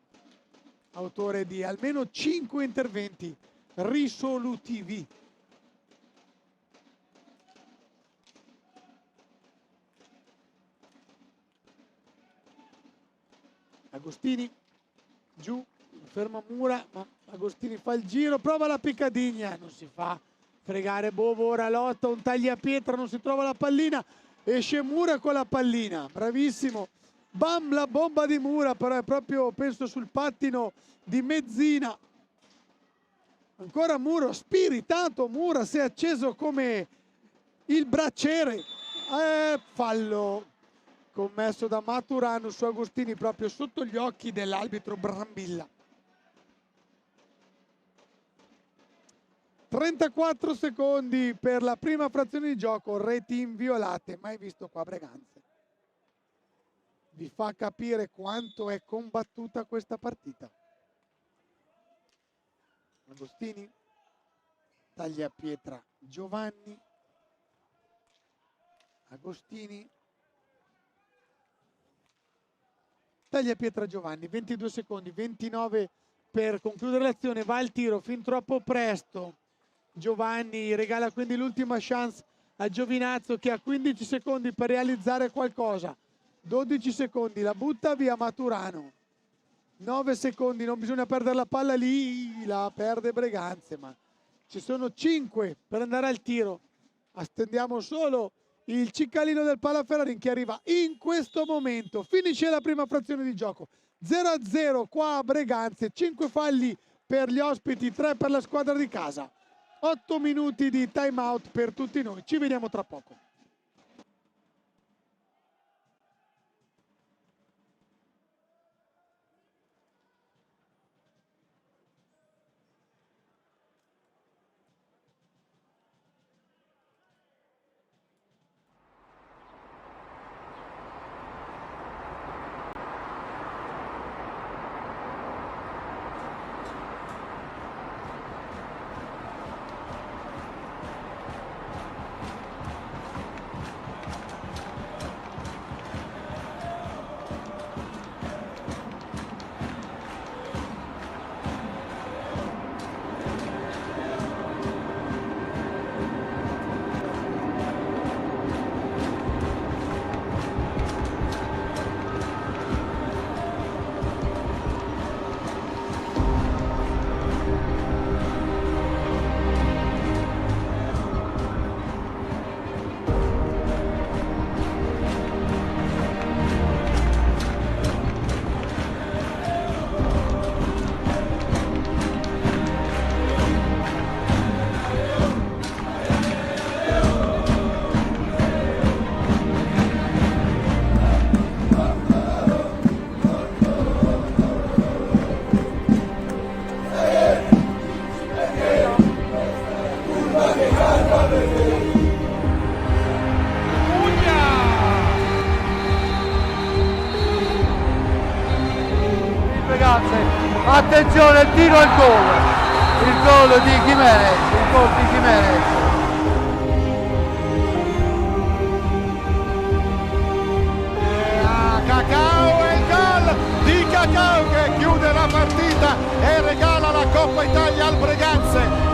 autore di almeno 5 interventi risolutivi. Agostini giù, ferma Mura, ma Agostini fa il giro, prova la piccadigna, non si fa fregare Bovo, ora lotta, un tagliapietra, non si trova la pallina, esce Mura con la pallina, bravissimo, bam, la bomba di Mura, però è proprio, penso, sul pattino di Mezzina. Ancora Mura, spiritato Mura, si è acceso come il bracciere, fallo commesso da Maturano su Agostini proprio sotto gli occhi dell'arbitro Brambilla. 34 secondi per la prima frazione di gioco, reti inviolate, mai visto qua a Breganze. Vi fa capire quanto è combattuta questa partita. Agostini, tagliapietra Giovanni, Agostini, tagliapietra Giovanni, 22 secondi, 29 per concludere l'azione, va il tiro fin troppo presto. Giovanni regala quindi l'ultima chance a Giovinazzo che ha 15 secondi per realizzare qualcosa. 12 secondi, la butta via Maturano. 9 secondi, non bisogna perdere la palla lì, la perde Breganze, ma ci sono 5 per andare al tiro. Attendiamo solo il ciccalino del Palaferrarin che arriva in questo momento. Finisce la prima frazione di gioco. 0-0 qua a Breganze, 5 falli per gli ospiti, 3 per la squadra di casa. 8 minuti di time out per tutti noi, ci vediamo tra poco. Attenzione, il tiro al gol, il gol di Jimenez, il gol di Jimenez. Cacao e il gol di Cacao che chiude la partita e regala la Coppa Italia al Breganze.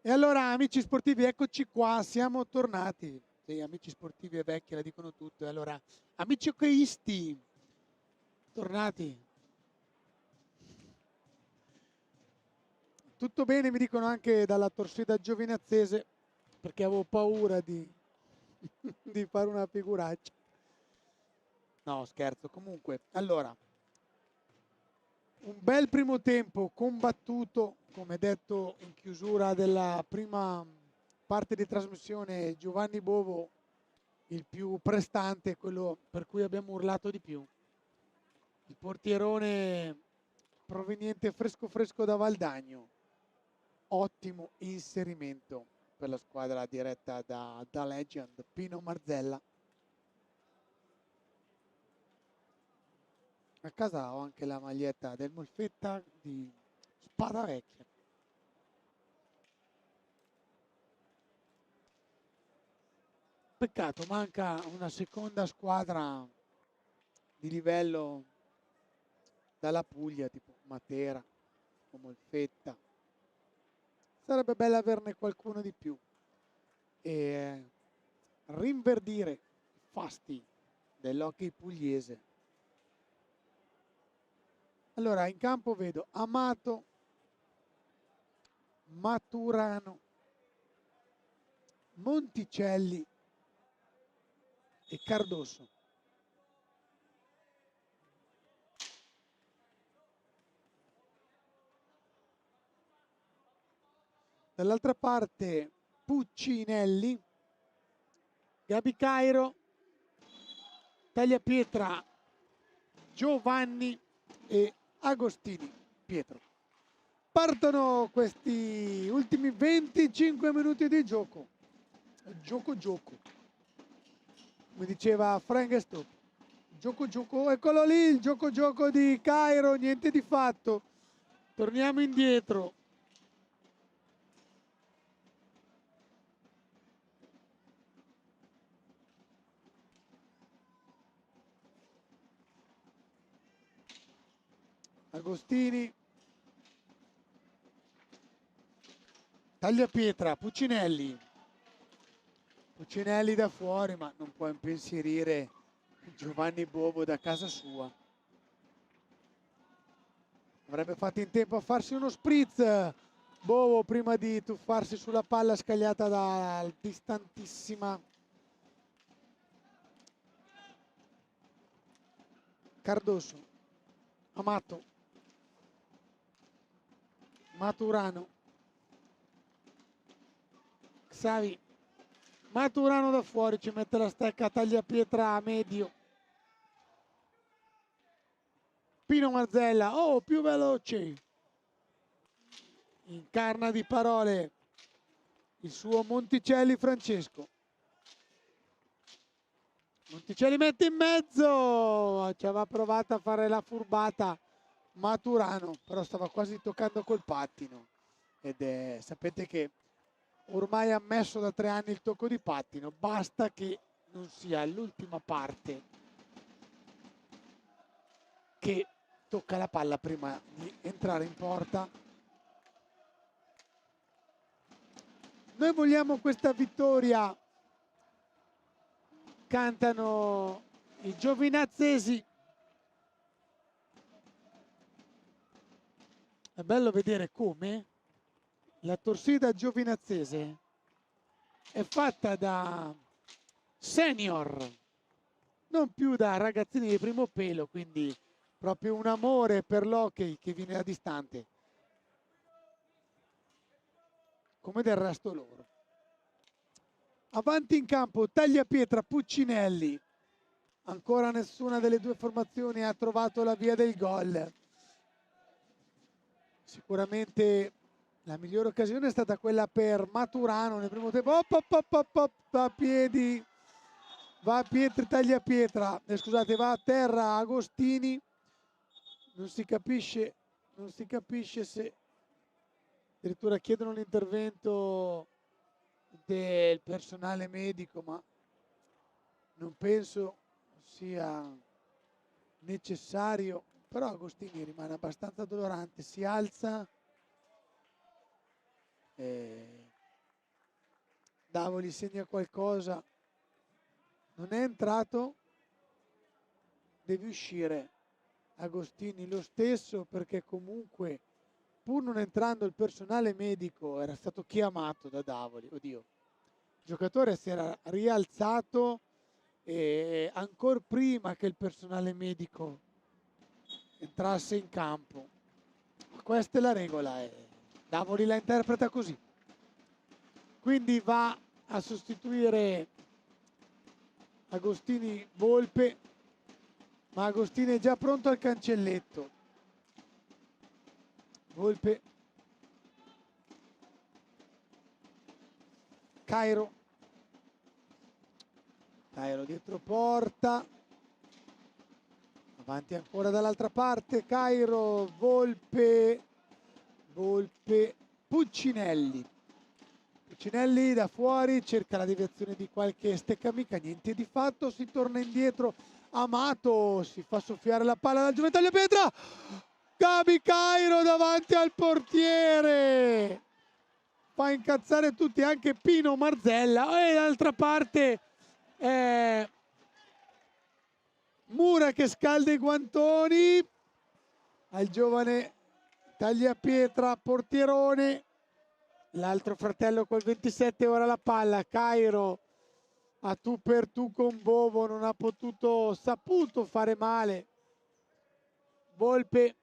E allora, amici sportivi, eccoci qua, siamo tornati. Sì, amici sportivi e vecchi la dicono tutto. E allora, amici hockeyisti, tornati. Tutto bene, mi dicono anche dalla Torsida Giovinazese, perché avevo paura di, di fare una figuraccia. No, scherzo. Comunque, allora, un bel primo tempo combattuto, come detto in chiusura della prima parte di trasmissione, Giovanni Bovo il più prestante, quello per cui abbiamo urlato di più. Il portierone proveniente fresco fresco da Valdagno. Ottimo inserimento per la squadra diretta da Legend Pino Marzella. A casa ho anche la maglietta del Molfetta di Spada Vecchia. Peccato, manca una seconda squadra di livello dalla Puglia, tipo Matera o Molfetta. Sarebbe bello averne qualcuno di più e rinverdire i fasti dell'hockey pugliese. Allora, in campo vedo Amato, Maturano, Monticelli e Cardoso. Dall'altra parte Puccinelli, Gabi Cairo, Tagliapietra, Giovanni e Agostini Pietro. Partono questi ultimi 25 minuti di gioco. Gioco, come diceva Frank Stop. Gioco, eccolo lì il gioco di Cairo, niente di fatto. Torniamo indietro. Agostini, Tagliapietra, Puccinelli da fuori, ma non può impensierire Giovanni Bovo da casa sua. Avrebbe fatto in tempo a farsi uno spritz Bovo prima di tuffarsi sulla palla scagliata da distantissima Cardoso, Amato, Maturano, Xavi, Maturano da fuori, ci mette la stecca, Tagliapietra a medio. Pino Marzella, oh, più veloce. Incarna di parole il suo Monticelli Francesco. Monticelli mette in mezzo, ci aveva provato a fare la furbata Maturano, però stava quasi toccando col pattino. Sapete che ormai ha ammesso da 3 anni il tocco di pattino, basta che non sia l'ultima parte che tocca la palla prima di entrare in porta. Noi vogliamo questa vittoria, cantano i giovinazzesi. È bello vedere come la Torsida Giovinazzese è fatta da senior, non più da ragazzini di primo pelo, quindi proprio un amore per l'hockey che viene da distante, come del resto loro. Avanti in campo Tagliapietra, Puccinelli. Ancora nessuna delle due formazioni ha trovato la via del gol. Sicuramente la migliore occasione è stata quella per Maturano nel primo tempo. Va a piedi, va a Pietri, Tagliapietra, scusate, va a terra Agostini. Non si capisce se addirittura chiedono l'intervento del personale medico, ma non penso sia necessario. Però Agostini rimane abbastanza dolorante, si alza, Davoli segna qualcosa, non è entrato, deve uscire Agostini lo stesso, perché comunque pur non entrando il personale medico era stato chiamato da Davoli. Oddio, il giocatore si era rialzato e ancora prima che il personale medico entrasse in campo. Questa è la regola e Davoli la interpreta così. Quindi va a sostituire Agostini Volpe, ma Agostini è già pronto al cancelletto. Volpe, Cairo dietro porta, avanti ancora dall'altra parte, Cairo, Volpe, Puccinelli da fuori, cerca la deviazione di qualche steccamica, niente di fatto, si torna indietro, Amato si fa soffiare la palla dal giovane Tagliapietra, Gabi Cairo davanti al portiere, fa incazzare tutti, anche Pino Marzella, e dall'altra parte Mura che scalda i guantoni al giovane Tagliapietra, portierone, l'altro fratello col 27, ora la palla, Cairo a tu per tu con Bovo, non ha saputo fare male, Volpe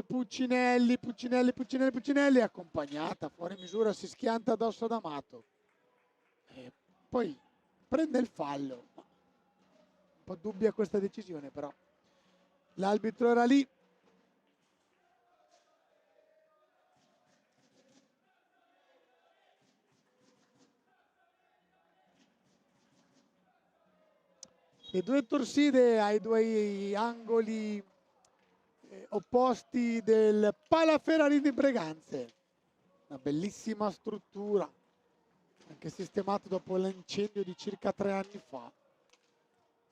Puccinelli, accompagnata fuori misura, si schianta addosso ad Amato e poi prende il fallo, un po' dubbia questa decisione, però l'arbitro era lì. Le due torside ai due angoli opposti del Palaferrarini di Breganze, una bellissima struttura, anche sistemato dopo l'incendio di circa 3 anni fa,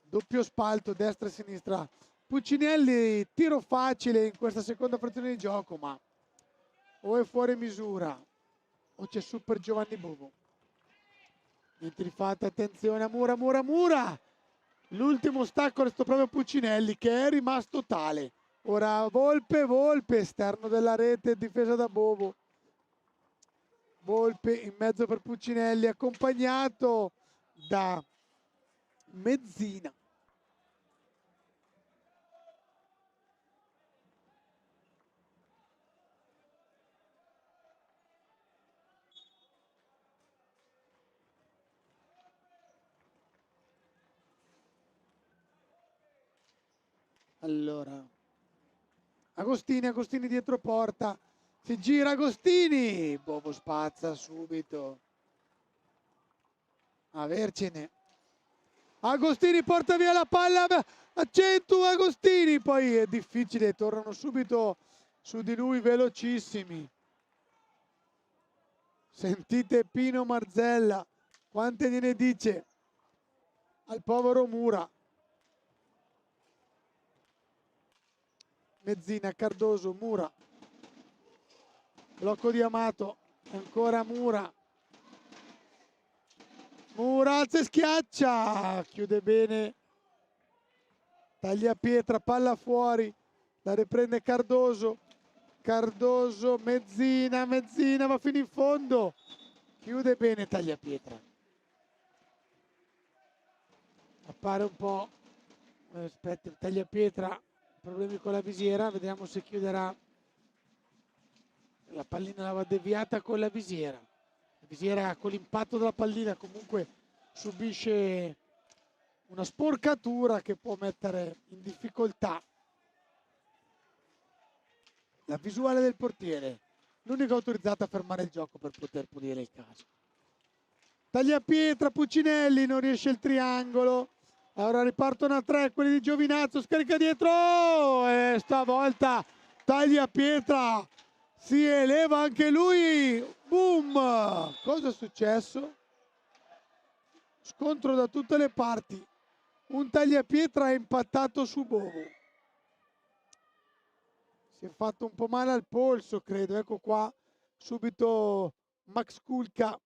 doppio spalto destra e sinistra. Puccinelli, tiro facile in questa seconda frazione di gioco, ma o è fuori misura o c'è super Giovanni Bovo. Niente di fatto, attenzione a Mura, l'ultimo stacco è stato proprio Puccinelli che è rimasto tale. Ora Volpe, esterno della rete, difesa da Bovo. Volpe in mezzo per Puccinelli, accompagnato da Mezzina. Allora, Agostini dietro porta, si gira Agostini, Bovo spazza subito, avercene, Agostini porta via la palla, accentua Agostini, poi è difficile, tornano subito su di lui velocissimi. Sentite Pino Marzella, quante gliene dice al povero Mura. Mezzina, Cardoso, Mura, blocco di Amato, ancora Mura, alza e schiaccia, chiude bene Tagliapietra, palla fuori, la riprende Cardoso, Mezzina va fino in fondo, chiude bene Tagliapietra, appare un po', aspetta, Tagliapietra, problemi con la visiera, vediamo se chiuderà, la pallina l'aveva deviata con la visiera con l'impatto della pallina comunque subisce una sporcatura che può mettere in difficoltà la visuale del portiere, l'unica autorizzata a fermare il gioco per poter pulire il caso. Tagliapietra, Puccinelli, non riesce il triangolo, ora ripartono a 3 quelli di Giovinazzo, scarica dietro e stavolta Tagliapietra si eleva anche lui, boom! Cosa è successo? Scontro da tutte le parti, un Tagliapietra è impattato su Bovo, si è fatto un po' male al polso credo, ecco qua subito Max Kulka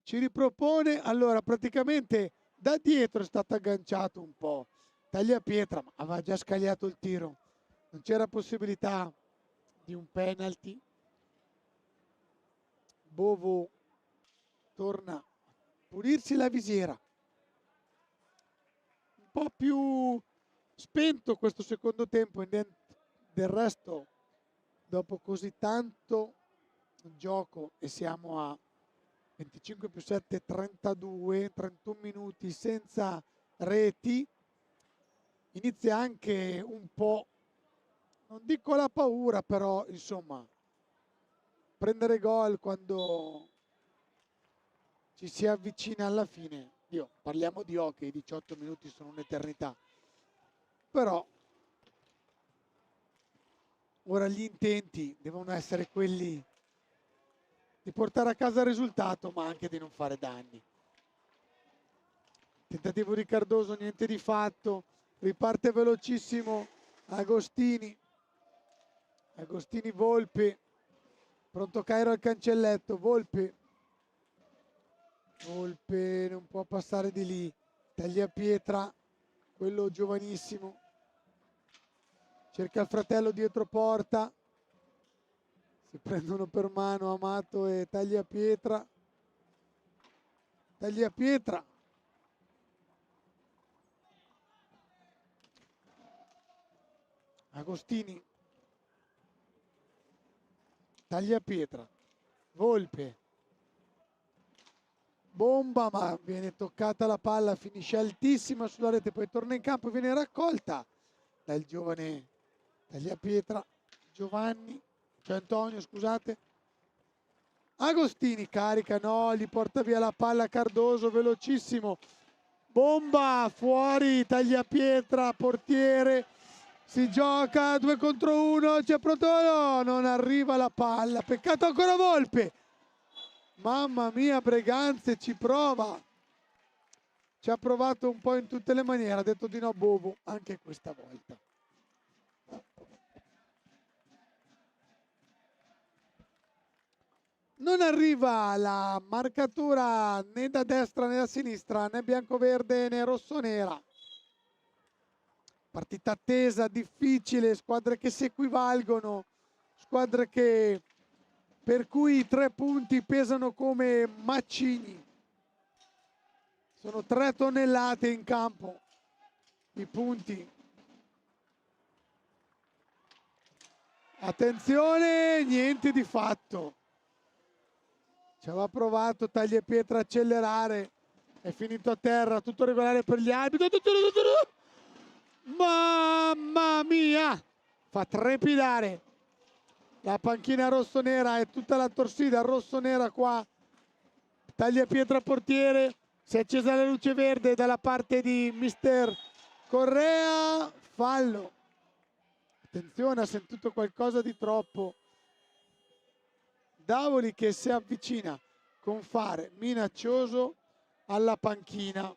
ci ripropone. Allora praticamente da dietro è stato agganciato un po' Tagliapietra, ma aveva già scagliato il tiro, non c'era possibilità di un penalty. Bovo torna a pulirsi la visiera, un po' più spento questo secondo tempo, del resto dopo così tanto gioco e siamo a 25 più 7, 32, 31 minuti senza reti, inizia anche un po', non dico la paura, però insomma prendere gol quando ci si avvicina alla fine. Parliamo di hockey, 18 minuti sono un'eternità, però ora gli intenti devono essere quelli di portare a casa il risultato, ma anche di non fare danni. Tentativo di Cardoso, niente di fatto, riparte velocissimo Agostini, Volpe, pronto Cairo al cancelletto, Volpe non può passare di lì, Tagliapietra, quello giovanissimo, cerca il fratello dietro porta, si prendono per mano Amato e Tagliapietra, Agostini, Tagliapietra, Volpe, bomba, ma viene toccata la palla, finisce altissima sulla rete, poi torna in campo, viene raccolta dal giovane Tagliapietra, Antonio, scusate. Agostini carica, no, gli porta via la palla Cardoso, velocissimo, bomba, fuori, Tagliapietra, portiere, si gioca 2 contro 1, c'è pronto, no, non arriva la palla, peccato ancora Volpe. Mamma mia, Breganze ci prova, ci ha provato un po' in tutte le maniere, ha detto di no Bovo anche questa volta. Non arriva la marcatura né da destra né da sinistra, né bianco-verde né rosso-nera. Partita attesa, difficile, squadre che si equivalgono, squadre per cui i 3 punti pesano come macigni. Sono 3 tonnellate in campo i punti. Attenzione, niente di fatto. Ci aveva provato Tagliapietra a accelerare, è finito a terra, tutto regolare per gli arbitri. Mamma mia! Fa trepidare la panchina rossonera e tutta la torsida rossonera qua. Tagliapietra portiere, si è accesa la luce verde dalla parte di mister Correa, fallo. Attenzione, ha sentito qualcosa di troppo. Davoli che si avvicina con fare minaccioso alla panchina.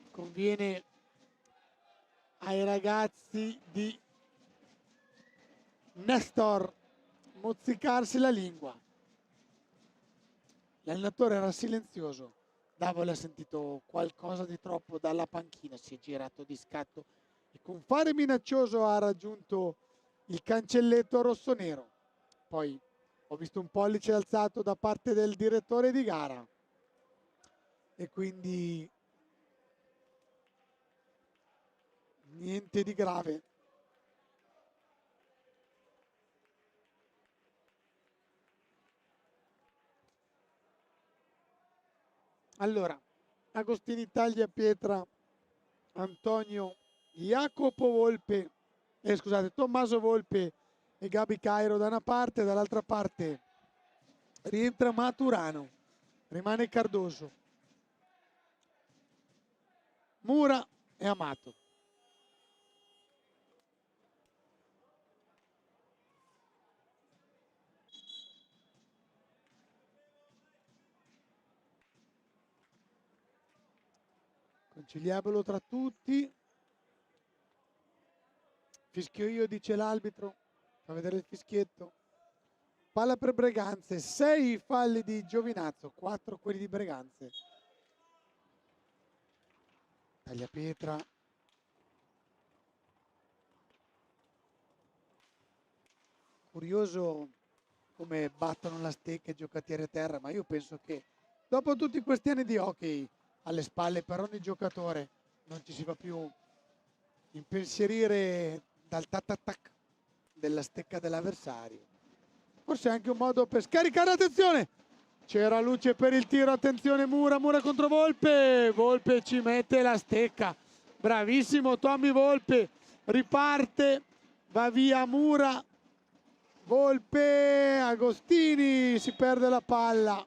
Conviene ai ragazzi di Nestor mozzicarsi la lingua. L'allenatore era silenzioso. Davoli ha sentito qualcosa di troppo dalla panchina, si è girato di scatto e con fare minaccioso ha raggiunto il cancelletto rossonero. Poi ho visto un pollice alzato da parte del direttore di gara e quindi niente di grave. Allora, Agostini, Tagliapietra, Antonio, Jacopo Volpe, Tommaso Volpe e Gabi Cairo da una parte, dall'altra parte rientra Maturano, rimane Cardoso, Mura e Amato. Conciliabolo tra tutti. Fischio io, dice l'arbitro. Fa vedere il fischietto. Palla per Breganze, 6 falli di Giovinazzo, 4 quelli di Breganze. Tagliapietra. Curioso come battono la stecca i giocatori a terra, ma io penso che dopo tutti questi anni di hockey alle spalle per ogni giocatore non ci si va più impensierire dal tac della stecca dell'avversario. Forse è anche un modo per scaricare, attenzione! C'era luce per il tiro, attenzione Mura contro Volpe, Volpe ci mette la stecca, bravissimo Tommy Volpe, riparte, va via Mura, Volpe, Agostini, si perde la palla.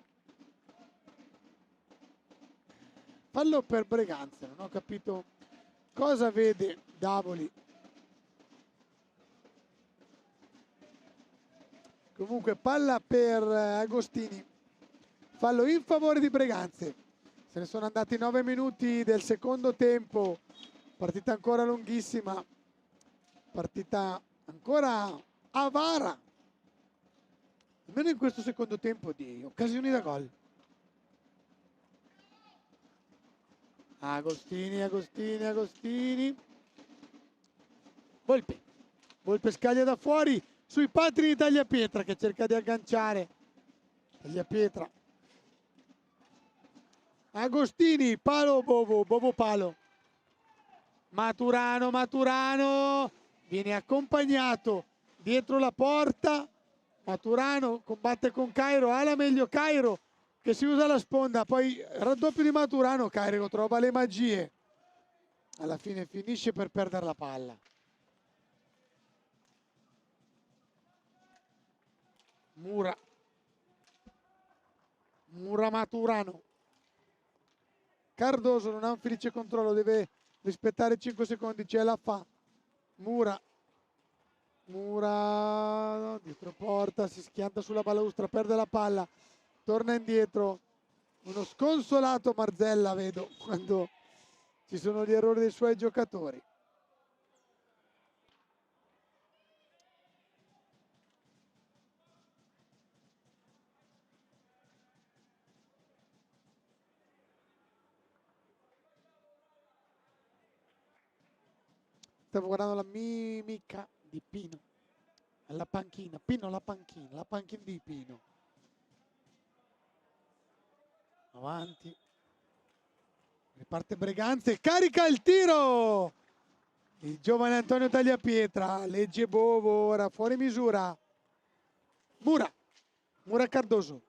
Fallo per Breganze, non ho capito cosa vede Davoli. Comunque palla per Agostini, fallo in favore di Breganze. Se ne sono andati 9 minuti del secondo tempo, partita ancora lunghissima, partita ancora avara, almeno in questo secondo tempo, di occasioni da gol. Agostini. Volpe scaglia da fuori sui patri di Tagliapietra che cerca di agganciare. Tagliapietra. Agostini, palo Bovo palo. Maturano viene accompagnato dietro la porta. Maturano combatte con Cairo, ha la meglio Cairo che si usa la sponda, poi raddoppio di Maturano, Cairo trova le magie. Alla fine finisce per perdere la palla. Mura Maturano. Cardoso non ha un felice controllo, deve rispettare 5 secondi, ce la fa. Mura dietro porta, si schianta sulla balaustra, perde la palla, torna indietro. Uno sconsolato Marzella vedo quando ci sono gli errori dei suoi giocatori. Stavo guardando la mimica di Pino alla panchina. La panchina di Pino. Avanti. Riparte Breganze, carica il tiro! Il giovane Antonio Tagliapietra, legge Bovo, ora fuori misura. Mura Cardoso.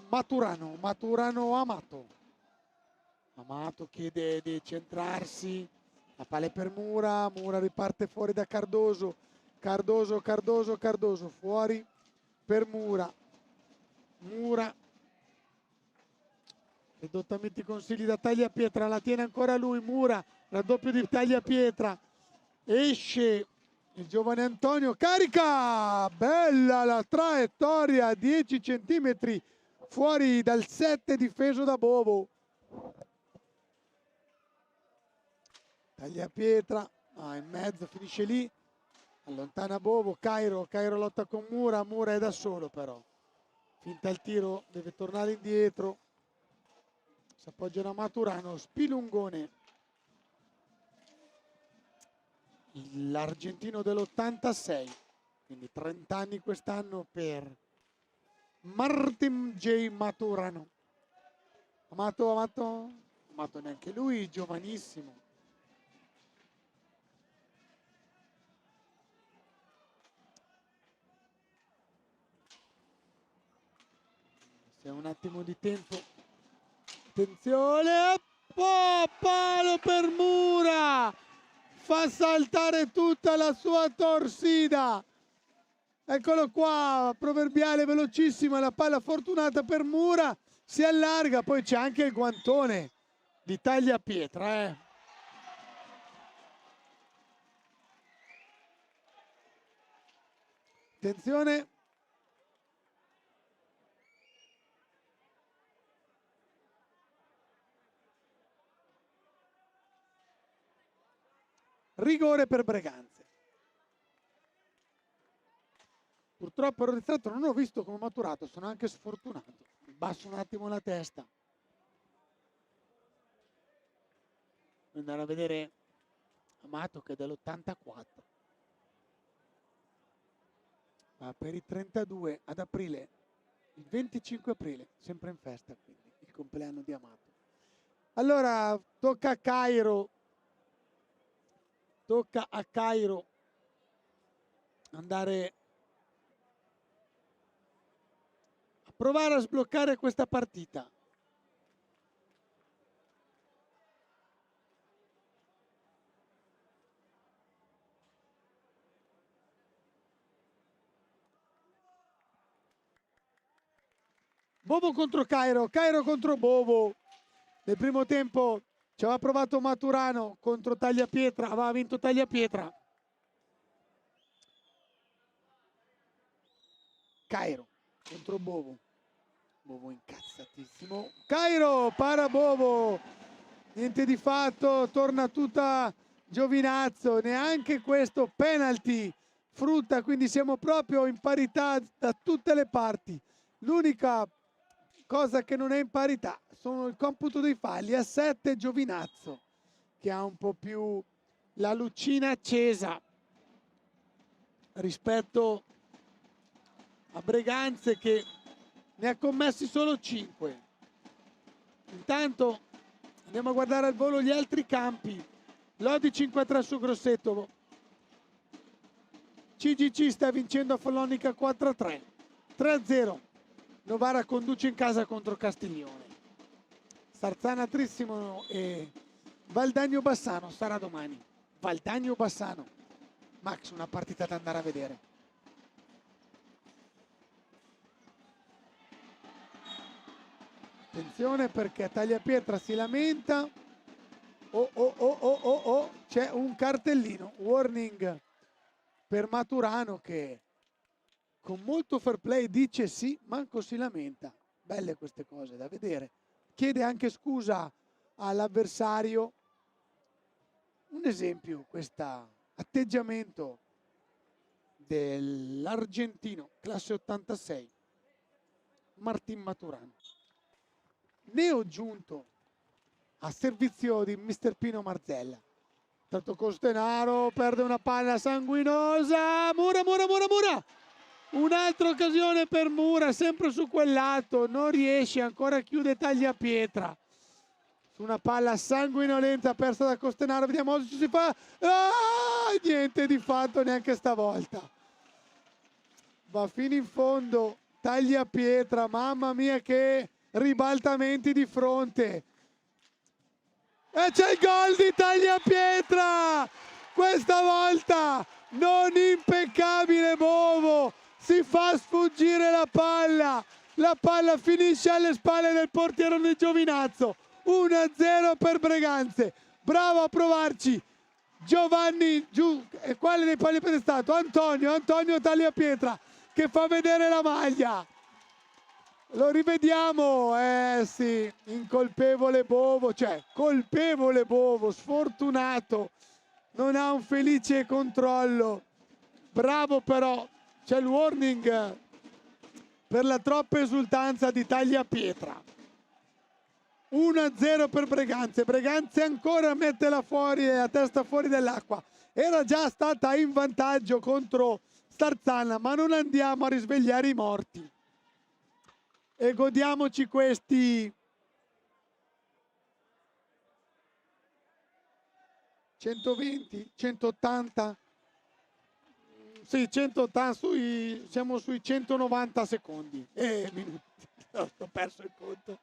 Maturano Amato chiede di centrarsi. La palla è per Mura riparte fuori da Cardoso, fuori per Mura, ridottamente i consigli da Tagliapietra, la tiene ancora lui, Mura, raddoppio di Tagliapietra, esce il giovane Antonio, carica, bella la traiettoria, 10 centimetri fuori dal 7 difeso da Bovo. Tagliapietra, in mezzo, finisce lì, allontana Bovo, Cairo lotta con Mura è da solo però, finta il tiro, deve tornare indietro, si appoggia a Maturano, Spilungone, l'argentino dell'86, quindi 30 anni quest'anno per Martin J. Maturano. Amato neanche lui, giovanissimo. C'è un attimo di tempo, attenzione, palo per Mura, fa saltare tutta la sua torsida, eccolo qua, proverbiale, velocissima, la palla fortunata per Mura, si allarga, poi c'è anche il guantone di Tagliapietra. Attenzione. Rigore per Breganze. purtroppo ero distratto, non ho visto come ho maturato, sono anche sfortunato. Basso un attimo la testa. Andare a vedere Amato che è dell'84. Ma per i 32 ad aprile, il 25 aprile, sempre in festa quindi, il compleanno di Amato. Allora, tocca a Cairo andare a provare a sbloccare questa partita. Bovo contro Cairo, Cairo contro Bovo. Nel primo tempo ci aveva provato Maturano contro Tagliapietra, aveva vinto Tagliapietra. Cairo contro Bovo. Bovo incazzatissimo. Cairo para Bovo. Niente di fatto, torna tutta Giovinazzo, neanche questo penalty frutta, quindi siamo proprio in parità da tutte le parti. L'unica cosa che non è in parità sono il computo dei falli. A 7 Giovinazzo, che ha un po' più la lucina accesa rispetto a Breganze, che ne ha commessi solo 5. Intanto andiamo a guardare al volo gli altri campi. Lodi 5-3 su Grosseto. CGC sta vincendo a Follonica 4-3. 3-0. Novara conduce in casa contro Castiglione. Sarzana Trissimo e Valdagno Bassano sarà domani. Valdagno Bassano. Max, una partita da andare a vedere. Attenzione perché Tagliapietra si lamenta. C'è un cartellino. Warning per Maturano che con molto fair play dice sì, manco si lamenta. Belle queste cose da vedere. Chiede anche scusa all'avversario. Un esempio, questo atteggiamento dell'argentino, classe 86, Martin Maturano. Neo giunto a servizio di Mister Pino Marzella. Tanto Costenaro perde una palla sanguinosa. Mura. Un'altra occasione per Mura, sempre su quel lato, non riesce, ancora chiude Tagliapietra. Su una palla sanguinolenta persa da Costenaro, vediamo cosa ci si fa. Niente di fatto neanche stavolta. Va fino in fondo Tagliapietra, mamma mia che ribaltamenti di fronte. E c'è il gol di Tagliapietra! Questa volta non impeccabile Bovo, si fa sfuggire la palla finisce alle spalle del portierone Giovinazzo. 1-0 per Breganze, bravo a provarci Giovanni, quale dei pali è stato? Antonio Tagliapietra che fa vedere la maglia. Lo rivediamo, sì, incolpevole Bovo, cioè colpevole Bovo, sfortunato, non ha un felice controllo. Bravo però, c'è il warning per la troppa esultanza di Tagliapietra. 1-0 per Breganze, Breganze ancora mette la testa fuori dell'acqua. Era già stata in vantaggio contro Sarzana, ma non andiamo a risvegliare i morti. E godiamoci questi 120, 180, sì, 180, siamo sui 190 secondi e minuti. Ho perso il conto.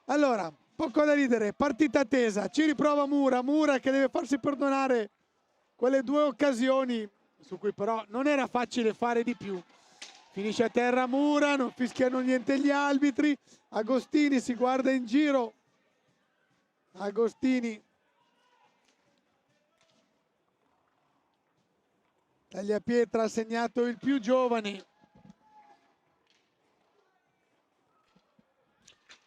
Allora, poco da ridere, partita tesa, ci riprova Mura che deve farsi perdonare quelle 2 occasioni su cui però non era facile fare di più. Finisce a terra Mura, non fischiano niente gli arbitri. Agostini si guarda in giro. Agostini. Tagliapietra ha segnato il più giovane.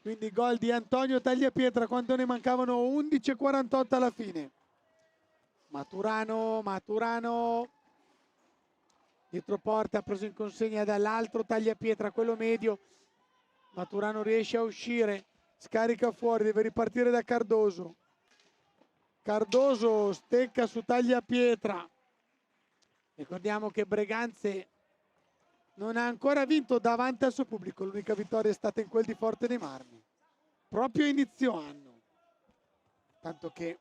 Quindi gol di Antonio Tagliapietra quando ne mancavano 11:48 alla fine. Maturano. dietro porta, preso in consegna dall'altro tagliapietra, quello medio. Maturano riesce a uscire, scarica fuori, deve ripartire da Cardoso. Cardoso stecca su tagliapietra. Ricordiamo che Breganze non ha ancora vinto davanti al suo pubblico, l'unica vittoria è stata in quel di Forte dei Marmi, proprio a inizio anno, tanto che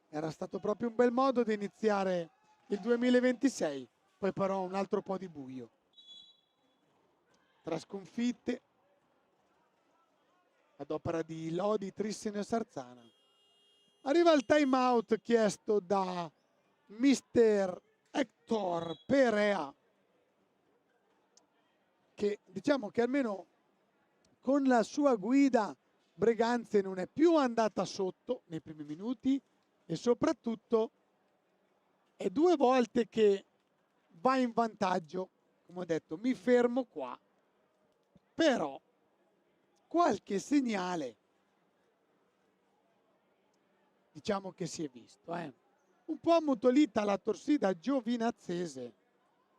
era stato proprio un bel modo di iniziare il 2026, poi però un altro po' di buio. Tra sconfitte, ad opera di Lodi, Trissino e Sarzana. Arriva il time out chiesto da mister Hector Perea, che diciamo che almeno con la sua guida Breganze non è più andata sotto nei primi minuti e soprattutto è 2 volte che va in vantaggio. Come ho detto, mi fermo qua, però qualche segnale diciamo che si è visto, un po' ammutolita la torsida giovinazzese,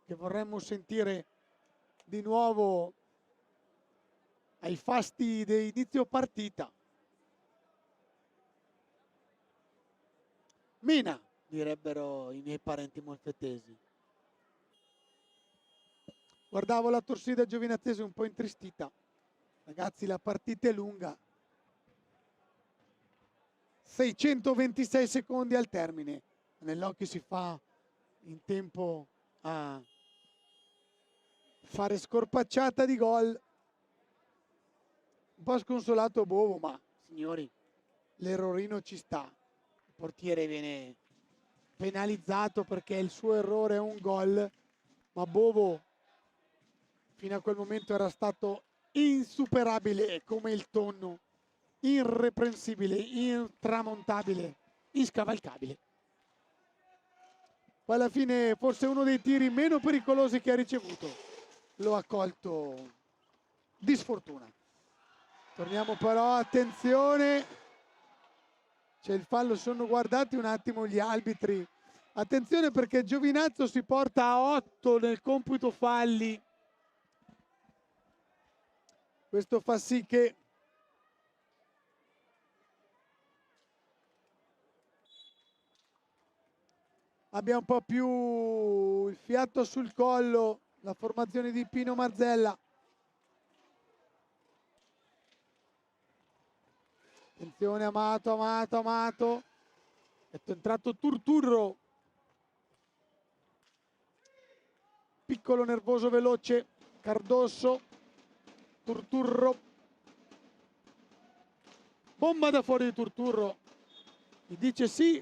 che vorremmo sentire di nuovo ai fasti di inizio partita. Mina, direbbero i miei parenti molfettesi. Guardavo la torsida giovinazzese un po' intristita. Ragazzi, la partita è lunga. 626 secondi al termine. Nell'occhio si fa in tempo a fare scorpacciata di gol. Un po' sconsolato Bovo, ma signori, l'errorino ci sta. Il portiere viene penalizzato perché il suo errore è un gol, ma Bovo fino a quel momento era stato insuperabile come il tonno, irreprensibile, intramontabile, inscavalcabile. Poi alla fine forse uno dei tiri meno pericolosi che ha ricevuto lo ha colto di sfortuna. Torniamo però, attenzione, c'è il fallo, sono guardati un attimo gli arbitri. Attenzione perché Giovinazzo si porta a 8 nel computo falli. Questo fa sì che abbia un po' più il fiato sul collo la formazione di Pino Marzella. Attenzione, Amato. È entrato Turturro. Piccolo, nervoso, veloce. Cardoso. Turturro. Bomba da fuori di Turturro. Mi dice sì.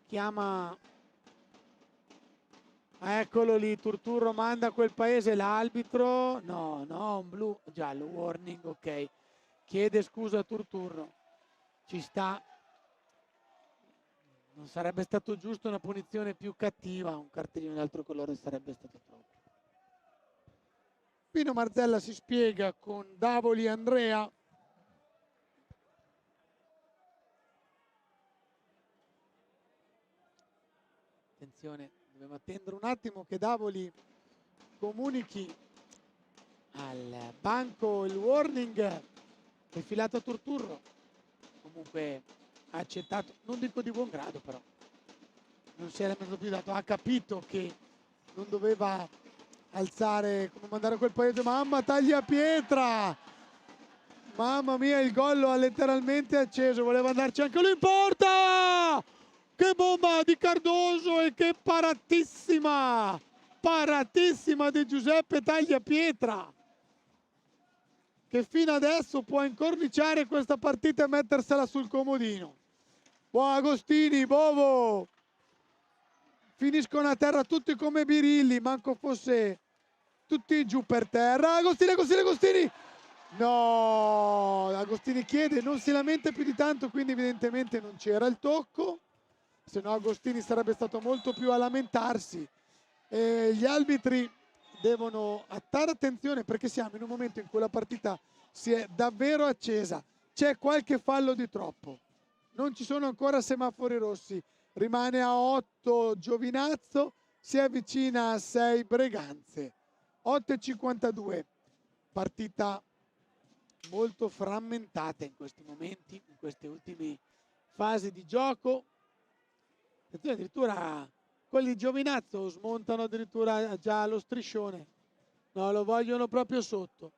Chiama. Eccolo lì, Turturro manda a quel paese l'arbitro. No, un blu, giallo, warning, ok. Chiede scusa a Turturro. Ci sta. Non sarebbe stato giusto una punizione più cattiva, un cartellino di altro colore sarebbe stato troppo. Pino Marzella si spiega con Davoli Andrea. Attenzione, dobbiamo attendere un attimo che Davoli comunichi al banco il warning defilato a Turturro. Comunque ha accettato, non dico di buon grado, però non si era messo più dato, ha capito che non doveva alzare, come mandare a quel paese. Mamma, tagliapietra, mamma mia, il gol lo ha letteralmente acceso, voleva andarci anche lui in porta. Che bomba di Cardoso e che paratissima di Giuseppe Tagliapietra, che fino adesso può incorniciare questa partita e mettersela sul comodino. Agostini, Bovo, finiscono a terra tutti come birilli, manco fosse tutti giù per terra. Agostini! No, Agostini chiede, non si lamenta più di tanto, quindi evidentemente non c'era il tocco, se no Agostini sarebbe stato molto più a lamentarsi. Gli arbitri devono attare attenzione perché siamo in un momento in cui la partita si è davvero accesa, c'è qualche fallo di troppo, non ci sono ancora semafori rossi rimane a 8 Giovinazzo, si avvicina a 6 Breganze. 8:52, partita molto frammentata in questi momenti, in queste ultime fasi di gioco. Addirittura quelli di Giovinazzo smontano addirittura già lo striscione, no, lo vogliono proprio sotto,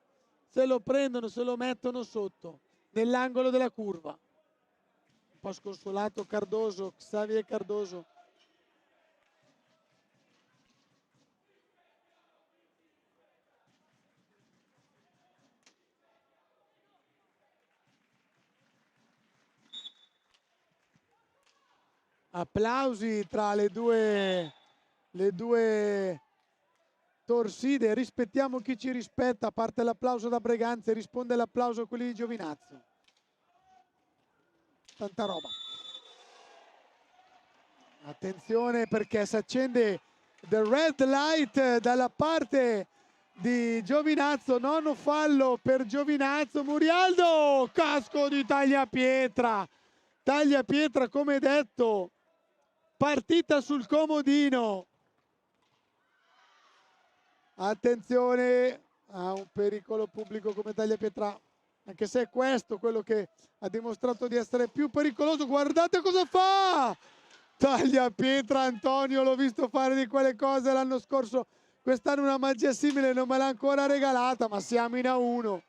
se lo prendono, se lo mettono sotto nell'angolo della curva. Un po' sconsolato Cardoso, Xavier Cardoso. Applausi tra le due torside, rispettiamo chi ci rispetta, parte l'applauso da Breganze, risponde l'applauso a quelli di Giovinazzo. Tanta roba. Attenzione perché si accende the red light dalla parte di Giovinazzo, nono fallo per Giovinazzo. Murialdo, casco di Tagliapietra. Tagliapietra, come detto, partita sul comodino. Attenzione a un pericolo pubblico come Tagliapietra, anche se è questo quello che ha dimostrato di essere più pericoloso. Guardate cosa fa Tagliapietra. Antonio, l'ho visto fare di quelle cose l'anno scorso, quest'anno una magia simile non me l'ha ancora regalata, ma siamo in A1,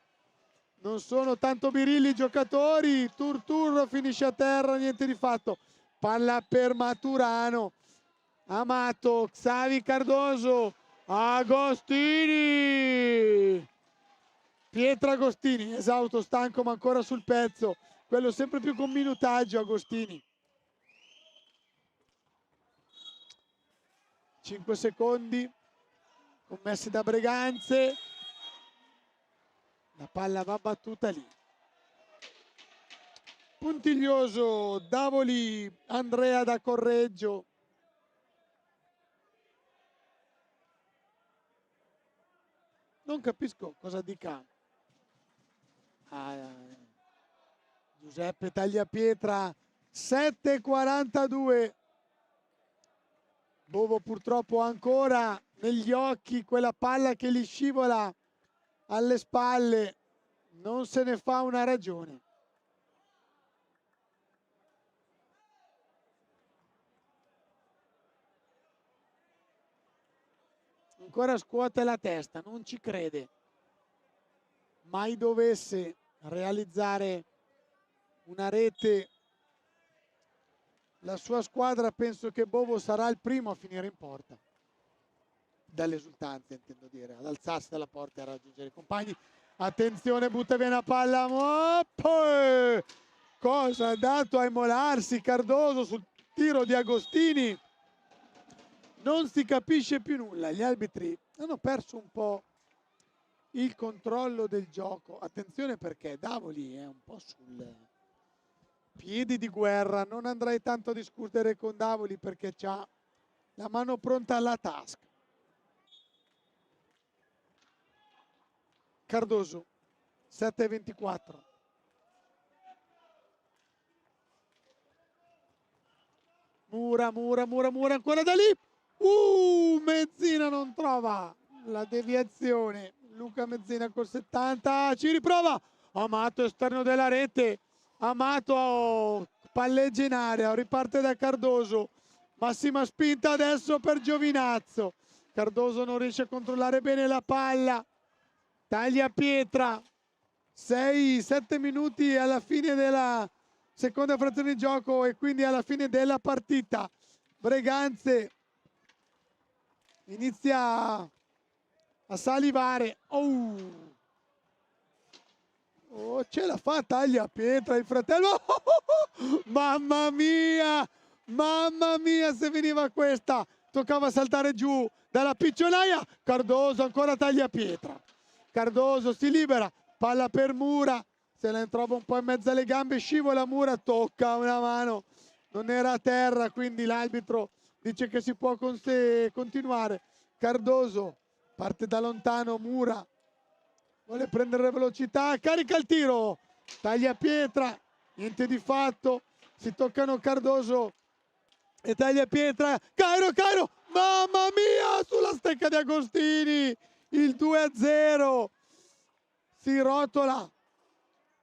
non sono tanto birilli i giocatori. Turturro finisce a terra, niente di fatto. Palla per Maturano, Amato, Xavi Cardoso, Agostini, Pietro Agostini, esausto, stanco ma ancora sul pezzo, quello sempre più con minutaggio. Agostini, 5 secondi commessi da Breganze, la palla va battuta lì. Puntiglioso Davoli, Andrea da Correggio. Non capisco cosa dica Giuseppe Tagliapietra. 7:42. Bovo purtroppo ancora negli occhi quella palla che gli scivola alle spalle, non se ne fa una ragione. Ancora scuote la testa, non ci crede. Mai dovesse realizzare una rete la sua squadra, penso che Bovo sarà il primo a finire in porta. Dall'esultanza, intendo dire, ad alzarsi dalla porta e a raggiungere i compagni. Attenzione, butta via una palla. Cosa ha dato a immolarsi Cardoso sul tiro di Agostini? Non si capisce più nulla, gli arbitri hanno perso un po' il controllo del gioco. Attenzione perché Davoli è un po' sul piedi di guerra, non andrei tanto a discutere con Davoli perché ha la mano pronta alla tasca. Cardoso, 7:24. Mura, ancora da lì. Mezzina non trova la deviazione. Luca Mezzina col 70, ci riprova. Amato, esterno della rete. Amato palleggia in area, riparte da Cardoso. Massima spinta adesso per Giovinazzo. Cardoso non riesce a controllare bene la palla. Tagliapietra. 6-7 minuti alla fine della seconda frazione di gioco e quindi alla fine della partita. Breganze inizia a salivare. Ce la fa Tagliapietra, il fratello. Mamma mia se veniva questa, toccava saltare giù dalla piccionaia. Cardoso, ancora Tagliapietra. Cardoso si libera, palla per Mura, se la trova un po' in mezzo alle gambe, scivola Mura, tocca una mano, non era a terra, quindi l'arbitro dice che si può continuare. Cardoso parte da lontano, Mura vuole prendere velocità, carica il tiro, Tagliapietra, niente di fatto, si toccano Cardoso e Tagliapietra, Cairo, mamma mia, sulla stecca di Agostini, il 2-0, si rotola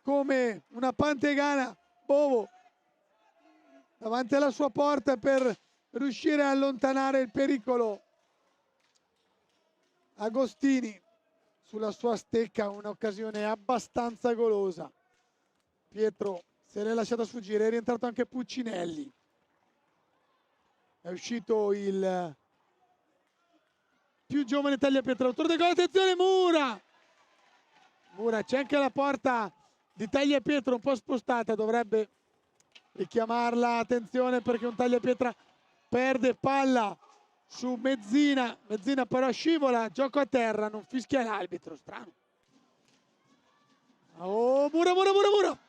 come una pantegana Bovo davanti alla sua porta per riuscire a allontanare il pericolo. Agostini sulla sua stecca, un'occasione abbastanza golosa. Pietro se l'è lasciata sfuggire, è rientrato anche Puccinelli. È uscito il più giovane Tagliapietra. Autore del gol, attenzione Mura! Mura, c'è anche la porta di Tagliapietra un po' spostata, dovrebbe richiamarla, attenzione perché un Tagliapietra perde palla su Mezzina, Mezzina però scivola, gioco a terra, non fischia l'arbitro, strano. Oh, Mura!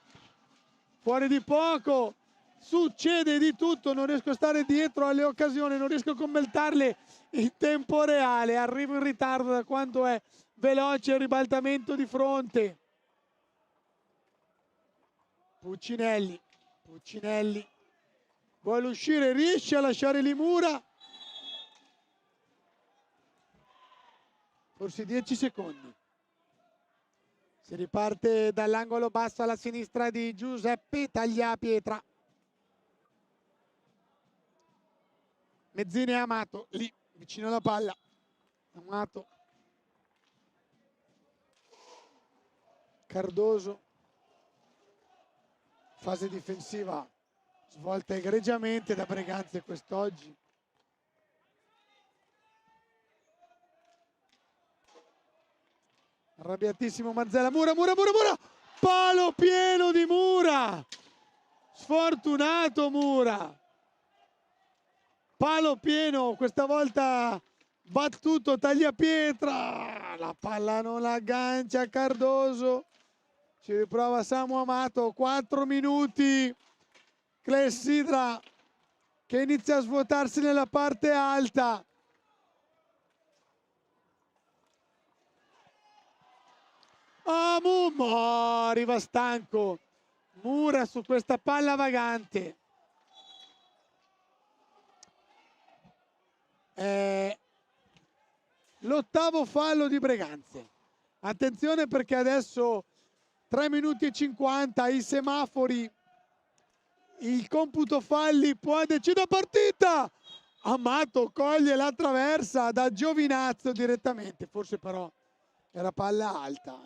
Fuori di poco, succede di tutto, non riesco a stare dietro alle occasioni, non riesco a commentarle in tempo reale, arrivo in ritardo da quanto è veloce il ribaltamento di fronte. Puccinelli vuole uscire, riesce a lasciare lì Mura. Forse 10 secondi. Si riparte dall'angolo basso alla sinistra di Giuseppe Tagliapietra. Mezzini e Amato lì vicino alla palla. Amato, Cardoso, fase difensiva svolta egregiamente da Breganze quest'oggi. Arrabbiatissimo Mazzella, Mura, palo pieno di Mura, sfortunato Mura, palo pieno, questa volta battuto Tagliapietra, la palla non aggancia Cardoso, ci riprova Samu Amato, 4 minuti, Clessidra che inizia a svuotarsi nella parte alta. Arriva stanco Mura su questa palla vagante. L'ottavo fallo di Breganze. Attenzione perché adesso 3 minuti e 50, i semafori, il computo falli può decidere la partita. Amato coglie la traversa da Giovinazzo direttamente, forse però era palla alta.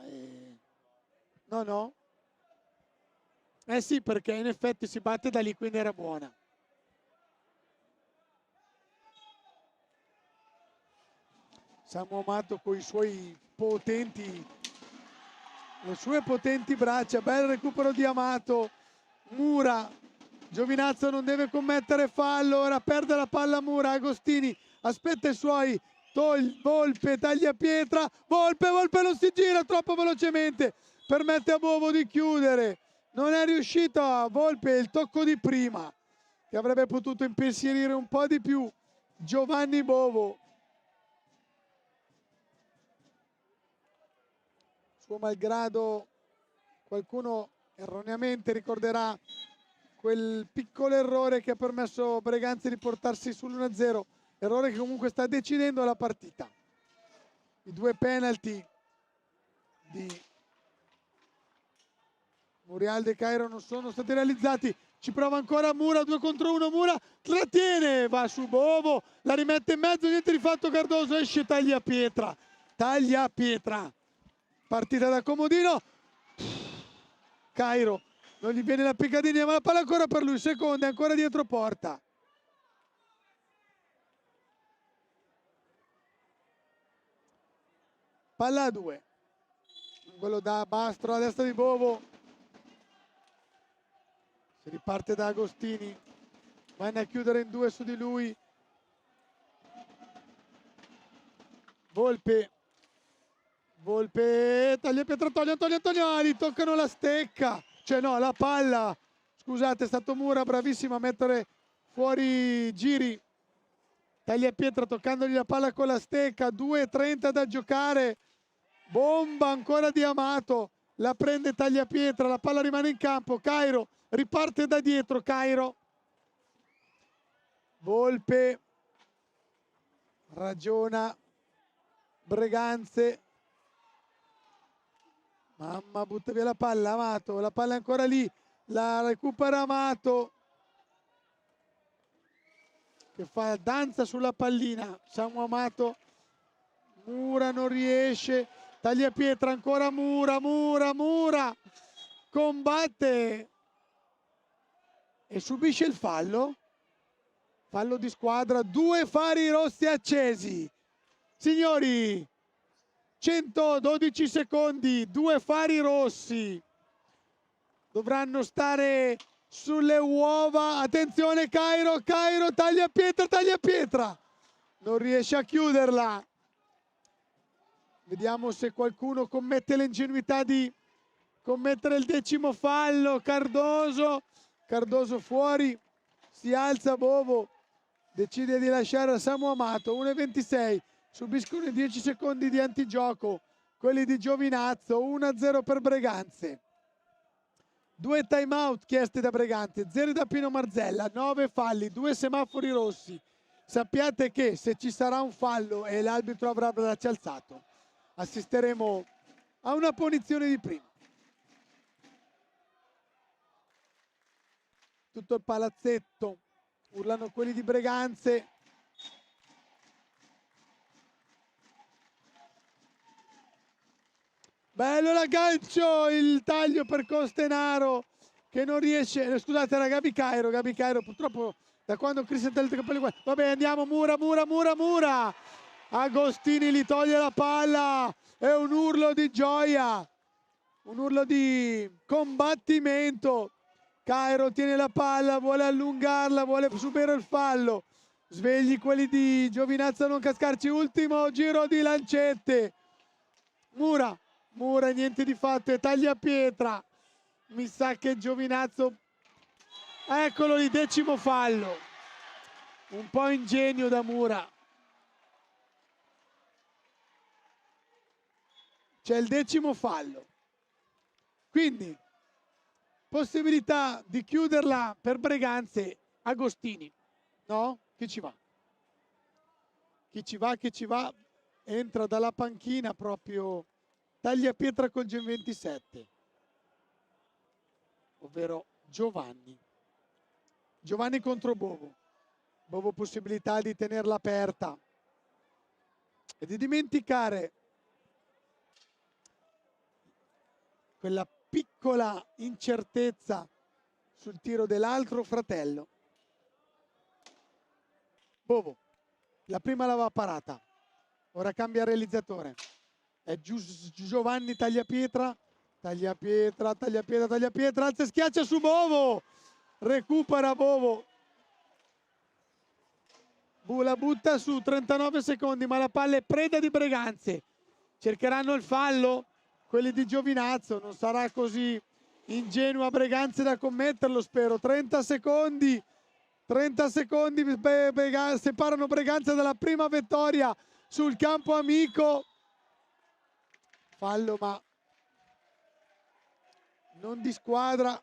No. Eh sì, perché in effetti si batte da lì, quindi era buona. Samu Amato con i suoi potenti, le sue potenti braccia, bel recupero di Amato. Mura, Giovinazzo non deve commettere fallo, ora perde la palla Mura, Agostini aspetta i suoi, Volpe, Tagliapietra, Volpe non si gira troppo velocemente, permette a Bovo di chiudere, non è riuscito a Volpe il tocco di prima, che avrebbe potuto impensierire un po' di più Giovanni Bovo. Suo malgrado, qualcuno erroneamente ricorderà quel piccolo errore che ha permesso a Breganze di portarsi sull'1-0, errore che comunque sta decidendo la partita. I 2 penalty di Murialde e Cairo non sono stati realizzati, ci prova ancora Mura, 2 contro 1, Mura trattiene, va su Bovo, la rimette in mezzo, niente di fatto Cardoso, esce Tagliapietra, partita da comodino, Cairo, non gli viene la Piccadini, ma la palla ancora per lui, seconda, ancora dietro porta. Palla a 2, quello da Bastro a destra di Bovo, si riparte da Agostini, vanno a chiudere in 2 su di lui, Volpe, Tagliapietra, toglie Antonioli, toccano la stecca, cioè no, la palla, scusate, è stato Mura bravissimo a mettere fuori giri, Tagliapietra toccandogli la palla con la stecca, 2:30 da giocare, bomba ancora di Amato, la prende Tagliapietra, la palla rimane in campo, Cairo riparte da dietro, Cairo Volpe, ragiona Breganze, mamma, butta via la palla, Amato, la palla è ancora lì, la recupera Amato che fa danza sulla pallina. Samu Amato, Mura non riesce, taglia pietra ancora Mura combatte e subisce il fallo di squadra. 2 fari rossi accesi, signori, 112 secondi, 2 fari rossi dovranno stare sulle uova. Attenzione, Cairo, taglia pietra, non riesce a chiuderla. Vediamo se qualcuno commette l'ingenuità di commettere il 10° fallo. Cardoso fuori, si alza Bovo, decide di lasciare a Samu Amato. 1:26, subiscono i 10 secondi di antigioco quelli di Giovinazzo. 1-0 per Breganze. 2 time out chiesti da Breganze, 0 da Pino Marzella, 9 falli, 2 semafori rossi. Sappiate che se ci sarà un fallo e l'arbitro avrà il braccio alzato, assisteremo a una punizione di prima. Tutto il palazzetto, urlano quelli di Breganze. Bello l'aggancio, il taglio per Costenaro che non riesce, scusate era Gabi Cairo purtroppo da quando Cristian taglia i capelli qua. Vabbè, andiamo, Mura. Agostini gli toglie la palla, è un urlo di gioia, un urlo di combattimento. Cairo tiene la palla, vuole allungarla, vuole subire il fallo. Svegli quelli di Giovinazzo a non cascarci. Ultimo giro di lancette. Mura, niente di fatto, e taglia pietra. Mi sa che Giovinazzo, eccolo lì, 10° fallo. Un po' ingegno da Mura. C'è il 10° fallo. Quindi possibilità di chiuderla per Breganze. Agostini, no? Chi ci va? Entra dalla panchina proprio taglia pietra col Gen 27, ovvero Giovanni contro Bovo, possibilità di tenerla aperta e di dimenticare quella piccola incertezza sul tiro dell'altro fratello. Bovo, la prima l'aveva parata, ora cambia realizzatore. È Giovanni, taglia pietra, alza e schiaccia su Bovo, recupera Bovo. La butta su, 39 secondi, ma la palla è preda di Breganze. Cercheranno il fallo quelli di Giovinazzo, non sarà così ingenua Breganze da commetterlo, spero. 30 secondi separano Breganze dalla prima vittoria sul campo amico. Fallo ma non di squadra.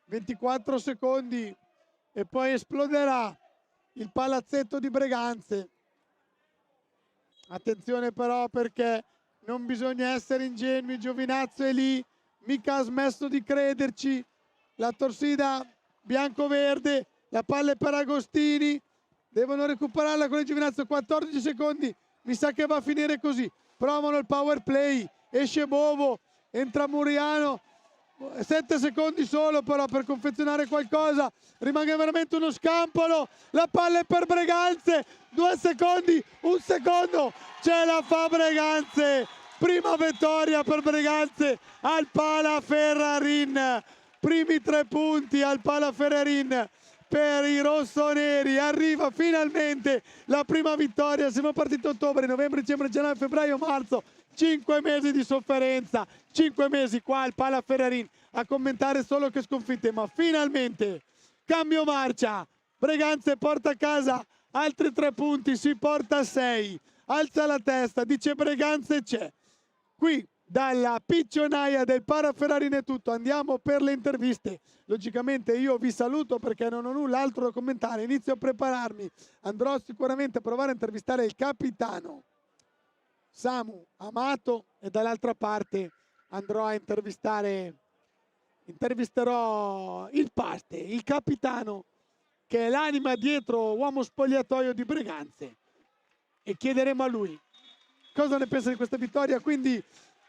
24 secondi e poi esploderà il palazzetto di Breganze. Attenzione però, perché non bisogna essere ingenui. Giovinazzo è lì, mica ha smesso di crederci. La torsida bianco-verde, la palla è per Agostini, devono recuperarla con il Giovinazzo. 14 secondi, mi sa che va a finire così. Provano il power play, esce Bovo, entra Muriano. 7 secondi solo però per confezionare qualcosa, rimane veramente uno scampolo. La palla è per Breganze, 2 secondi, 1 secondo, ce la fa Breganze. Prima vittoria per Breganze al Palaferrarin, primi 3 punti al Palaferrarin per i rossoneri. Arriva finalmente la prima vittoria. Siamo partiti a ottobre, novembre, dicembre, gennaio, febbraio, marzo. 5 mesi di sofferenza, 5 mesi qua al Palaferrarin a commentare solo che sconfitte, ma finalmente cambio marcia. Breganze porta a casa altri 3 punti, si porta a 6, alza la testa, dice Breganze c'è. Qui dalla piccionaia del Paraferrarin è tutto, andiamo per le interviste. Logicamente io vi saluto perché non ho null'altro da commentare, inizio a prepararmi, andrò sicuramente a provare a intervistare il capitano Samu Amato e dall'altra parte andrò a intervisterò il Paste, il capitano che è l'anima dietro Uomo Spogliatoio di Breganze, e chiederemo a lui cosa ne pensa di questa vittoria. Quindi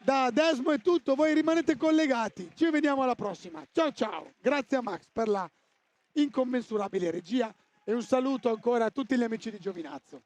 da Desmo è tutto, voi rimanete collegati, ci vediamo alla prossima, ciao ciao, grazie a Max per la incommensurabile regia e un saluto ancora a tutti gli amici di Giovinazzo.